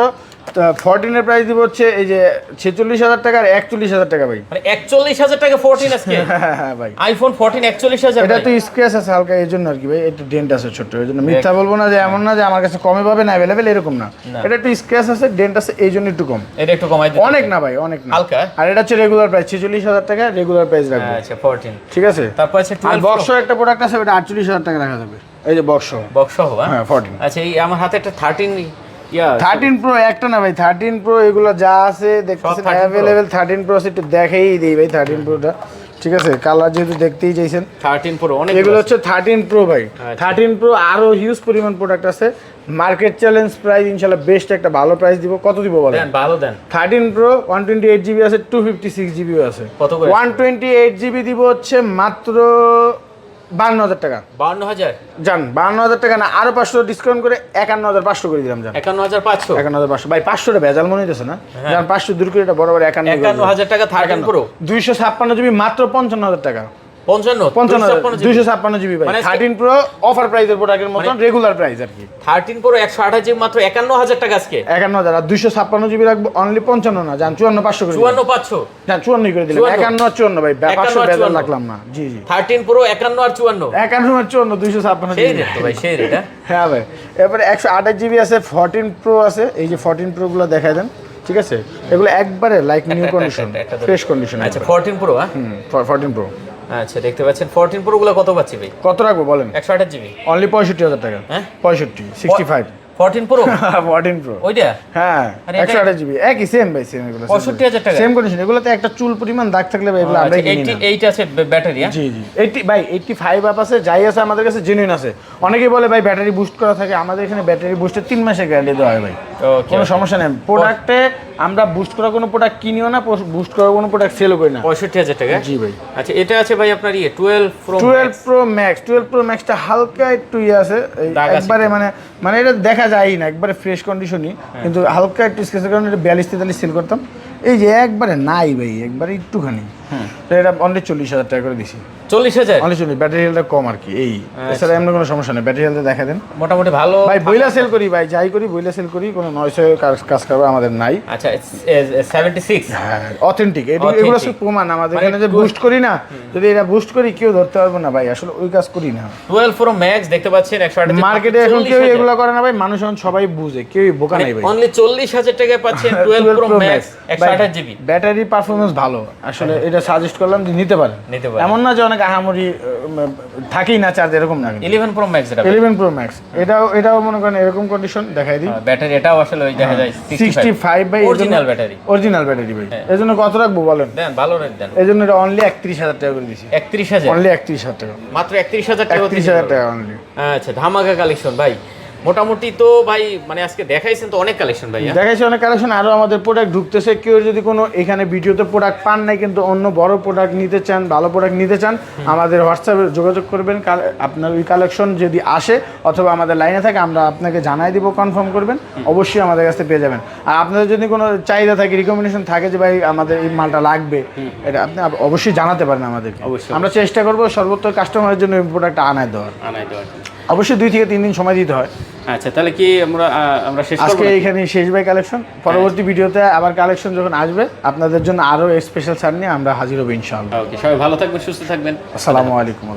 [SPEAKER 2] 14 এর প্রাইস দিব হচ্ছে এই যে 46,000 টাকা আর 41,000 টাকা ভাই।
[SPEAKER 1] মানে 41,000 টাকা 14 আজকে?
[SPEAKER 2] হ্যাঁ ভাই,
[SPEAKER 1] আইফোন 14 41,000।
[SPEAKER 2] এটা তো স্ক্র্যাচ আছে হালকা, এই জন্য আর কি ভাই, একটু ডেন্ট আছে ছোট, এই জন্য মিথ্যা বলবো না যে এমন না যে আমার কাছে কমে পাবে না, अवेलेबल এরকম না। এটা একটু স্ক্র্যাচ আছে, ডেন্ট আছে, এই জন্য একটু কম।
[SPEAKER 1] এটা একটু কমাই দিন।
[SPEAKER 2] অনেক না ভাই, অনেক না,
[SPEAKER 1] হালকা।
[SPEAKER 2] আর এটা হচ্ছে রেগুলার প্রাইস 46,000 টাকা, রেগুলার প্রাইস রাখবো।
[SPEAKER 1] আচ্ছা 14
[SPEAKER 2] ঠিক আছে।
[SPEAKER 1] তারপর আছে
[SPEAKER 2] আর
[SPEAKER 1] 12
[SPEAKER 2] বক্স একটা প্রোডাক্ট আছে, ওটা 48,000 টাকা রাখা যাবে, এই যে বক্স।
[SPEAKER 1] বক্স সহ?
[SPEAKER 2] হ্যাঁ 14।
[SPEAKER 1] আচ্ছা এই আমার হাতে একটা 13
[SPEAKER 2] 13 প্রো একটা না ভাই, 13 প্রো এগুলো যা আছে দেখতেছেন अवेलेबल। 13 প্রো আছে, একটু দেখাই দিই ভাই 13 প্রোটা। ঠিক আছে, কালার যেহেতু দেখতেই চাইছেন,
[SPEAKER 1] 13 প্রো অনেক।
[SPEAKER 2] এগুলো হচ্ছে 13 প্রো ভাই। 13 প্রো আরো হিউজ পরিমাণ প্রোডাক্ট আছে, মার্কেট চ্যালেঞ্জ প্রাইস ইনশাআল্লাহ বেস্ট একটা ভালো প্রাইস দিব। কত দিব বলেন?
[SPEAKER 1] দেন ভালো দেন।
[SPEAKER 2] 13 প্রো 128 জিবি আছে, 256 জিবিও আছে।
[SPEAKER 1] কত করে?
[SPEAKER 2] 128 জিবি দিব হচ্ছে মাত্র 52,000 টাকা।
[SPEAKER 1] 52,000
[SPEAKER 2] জান, 52,000 টাকা না, আরো 500 ডিসকাউন্ট করে 51,500 করে দিলাম। জান
[SPEAKER 1] 51,500।
[SPEAKER 2] 51,500 ভাই, 500 ভেজাল মনে হইতেছে না? জান 500 দূর করে এটা বরাবর
[SPEAKER 1] 51,000 টাকা 13 প্রো
[SPEAKER 2] 256 জিবি মাত্র 55,000 টাকা।
[SPEAKER 1] 55
[SPEAKER 2] 256 জিবি ভাই। 13 প্রো অফার প্রাইসের প্রোডাক্টের মতন রেগুলার প্রাইস আর কি।
[SPEAKER 1] 13 প্রো 128 জিবি মাত্র 51,000 টাকা আজকে।
[SPEAKER 2] 51,000 আর 256 জিবি রাখবো অনলি 55 না, জান 54,500 করে
[SPEAKER 1] 54,500।
[SPEAKER 2] জান 54 করে দিলাম। 51 54 ভাই, 500 ভেজাল রাখলাম না। জি জি,
[SPEAKER 1] 13 প্রো 51 আর 54।
[SPEAKER 2] 51 আর 54 256
[SPEAKER 1] সেই
[SPEAKER 2] জিবি।
[SPEAKER 1] রেট তো ভাই, সেই রেট।
[SPEAKER 2] হ্যাঁ ভাই, এরপরে 128 জিবি আছে, 14 প্রো আছে, এই যে 14 প্রো গুলো দেখাই দেন। ঠিক আছে, এগুলো একবারে like new condition, fresh condition.
[SPEAKER 1] আচ্ছা 14 প্রো? হ্যাঁ
[SPEAKER 2] 14 প্রো।
[SPEAKER 1] আচ্ছা দেখতে পাচ্ছেন 14 প্রো গুলো কত পাচ্ছি ভাই?
[SPEAKER 2] কত রাখবো বলেন?
[SPEAKER 1] 128 জিবি
[SPEAKER 2] অনলি 65,000 টাকা।
[SPEAKER 1] হ্যাঁ
[SPEAKER 2] 65 65
[SPEAKER 1] 14 প্রো
[SPEAKER 2] 14 প্রো
[SPEAKER 1] ওইটা?
[SPEAKER 2] হ্যাঁ
[SPEAKER 1] আরে এটা-
[SPEAKER 2] 128 জিবি একই সেম ভাই, সেম এগুলো
[SPEAKER 1] 65,000 টাকা।
[SPEAKER 2] Same condition. এগুলোতে একটা চুল পরিমাণ দাগ থাকলে ভাই এগুলো আমরা কিনি না।
[SPEAKER 1] 88 আছে ব্যাটারি। হ্যাঁ
[SPEAKER 2] জি জি, 80 ভাই 85 আপ আছে, যাই আছে আমাদের কাছে জেনুইন আছে। অনেকেই বলে ভাই ব্যাটারি বুস্ট করা থাকে, আমাদের এখানে ব্যাটারি বুস্টের 3 মাসের গ্যারান্টি দেওয়া হয় ভাই।
[SPEAKER 1] ওকে
[SPEAKER 2] কোনো সমস্যা নেই। প্রোডাক্টে আমরা বুস্ট করা কোনো প্রোডাক্ট কিনিও না, বুস্ট করা কোনো প্রোডাক্ট সেলও করি না।
[SPEAKER 1] 65,000 টাকা?
[SPEAKER 2] জি ভাই।
[SPEAKER 1] আচ্ছা এটা আছে ভাই আপনার 12 প্রো
[SPEAKER 2] 12 প্রো ম্যাক্স। 12 প্রো ম্যাক্সটা হালকা একটু আছে, এই
[SPEAKER 1] দাগ আছে
[SPEAKER 2] একবারে মানে এটা দেখা যায় না, একবারে ফ্রেশ কন্ডিশনই, কিন্তু হালকা একটু স্কেচের কারণে এটা 42-43 সেল করতাম। এই যে একবারে নাই ভাই, একবারে একটুখানি, তো এটা অনলি 40,000 টাকা করে দিছি।
[SPEAKER 1] 40,000
[SPEAKER 2] অনলি 40, ব্যাটারি হেলথটা কম আর কি। এই এছাড়া এমন কোনো সমস্যা নেই, ব্যাটারি হেলথে দেখা দেন।
[SPEAKER 1] মোটামুটি ভালো
[SPEAKER 2] ভাই বইলা সেল করি ভাই, যাই করি বইলা সেল করি, কোনো নয়সে কাজ করবে আমাদের নাই।
[SPEAKER 1] আচ্ছা 76
[SPEAKER 2] হ্যাঁ অথেন্টিক, এগুলো সব প্রমাণ আমাদের এখানে যে বুস্ট করি না, যদি এটা বুস্ট করি কেউ ধরতে পারবে না ভাই, আসলে ওই কাজ করি না।
[SPEAKER 1] 12 প্রো ম্যাক্স দেখতে পাচ্ছেন 128
[SPEAKER 2] মার্কেটে এখন কেউ এগুলো করে না ভাই, মানুষ এখন সবাই বুঝে, কেউই বোকা নাই ভাই।
[SPEAKER 1] অনলি 40,000 টাকায় পাচ্ছেন 12 pro max 128 GB.
[SPEAKER 2] Battery performance ভালো, আসলে এটা সাজেস্ট করলাম যে নিতে পারেন। এমন না যে অনেক আহামরি থাকেই না চার্জ, এরকম না।
[SPEAKER 1] 11 প্রো ম্যাক্স এটা
[SPEAKER 2] 11 প্রো ম্যাক্স এটাও মনে করেন এরকম কন্ডিশন দেখাই দিই।
[SPEAKER 1] ব্যাটারি এটাও আসলে ওই দেখা যায়
[SPEAKER 2] 65 ভাই,
[SPEAKER 1] অরিজিনাল ব্যাটারি।
[SPEAKER 2] অরিজিনাল ব্যাটারি ভাই, এজন্য কত রাখবো বলেন?
[SPEAKER 1] দেন ভালো রেট দেন।
[SPEAKER 2] এজন্য এটা অনলি 31,000 টাকা করে দিছি।
[SPEAKER 1] 31,000?
[SPEAKER 2] অনলি 31,000 টাকা,
[SPEAKER 1] মাত্র 31,000 টাকা।
[SPEAKER 2] 31,000 টাকা অনলি।
[SPEAKER 1] আচ্ছা ধামাকা কালেকশন ভাই। মোটামুটি তো ভাই মানে আজকে দেখাইছেন তো অনেক কালেকশন ভাই।
[SPEAKER 2] দেখাইছি অনেক কালেকশন, আরও আমাদের প্রোডাক্ট ঢুকতেছে। কেউ যদি কোনো এখানে ভিডিওতে প্রোডাক্ট পান নাই কিন্তু অন্য বড় প্রোডাক্ট নিতে চান, ভালো প্রোডাক্ট নিতে চান, আমাদের হোয়াটসঅ্যাপে যোগাযোগ করবেন। আপনার ওই কালেকশন যদি আসে অথবা আমাদের লাইনে থাকে আমরা আপনাকে জানাই দিব, কনফার্ম করবেন, অবশ্যই আমাদের কাছে পেয়ে যাবেন। আর আপনাদের যদি কোনো চাহিদা থাকে, রিকমেন্ডেশন থাকে যে ভাই আমাদের এই মালটা লাগবে, এটা আপনি অবশ্যই জানাতে পারেন আমাদেরকে।
[SPEAKER 1] অবশ্যই
[SPEAKER 2] আমরা চেষ্টা করবো সর্বোচ্চ কাস্টমারের জন্য এই প্রোডাক্টটা আনায় দেওয়ার। অবশ্যই 2 থেকে 3 দিন সময় দিতে হয়।
[SPEAKER 1] আচ্ছা, তাহলে কি আমরা শেষ করব?
[SPEAKER 2] আজকে এইখানে শেষ ভাই কালেকশন। পরবর্তী ভিডিওতে আবার কালেকশন যখন আসবে আপনাদের জন্য আরো স্পেশাল ছাড় নিয়ে আমরা হাজির হব ইনশাআল্লাহ।
[SPEAKER 1] ওকে, সবাই ভালো থাকবেন, সুস্থ থাকবেন।
[SPEAKER 2] আসসালামু আলাইকুম।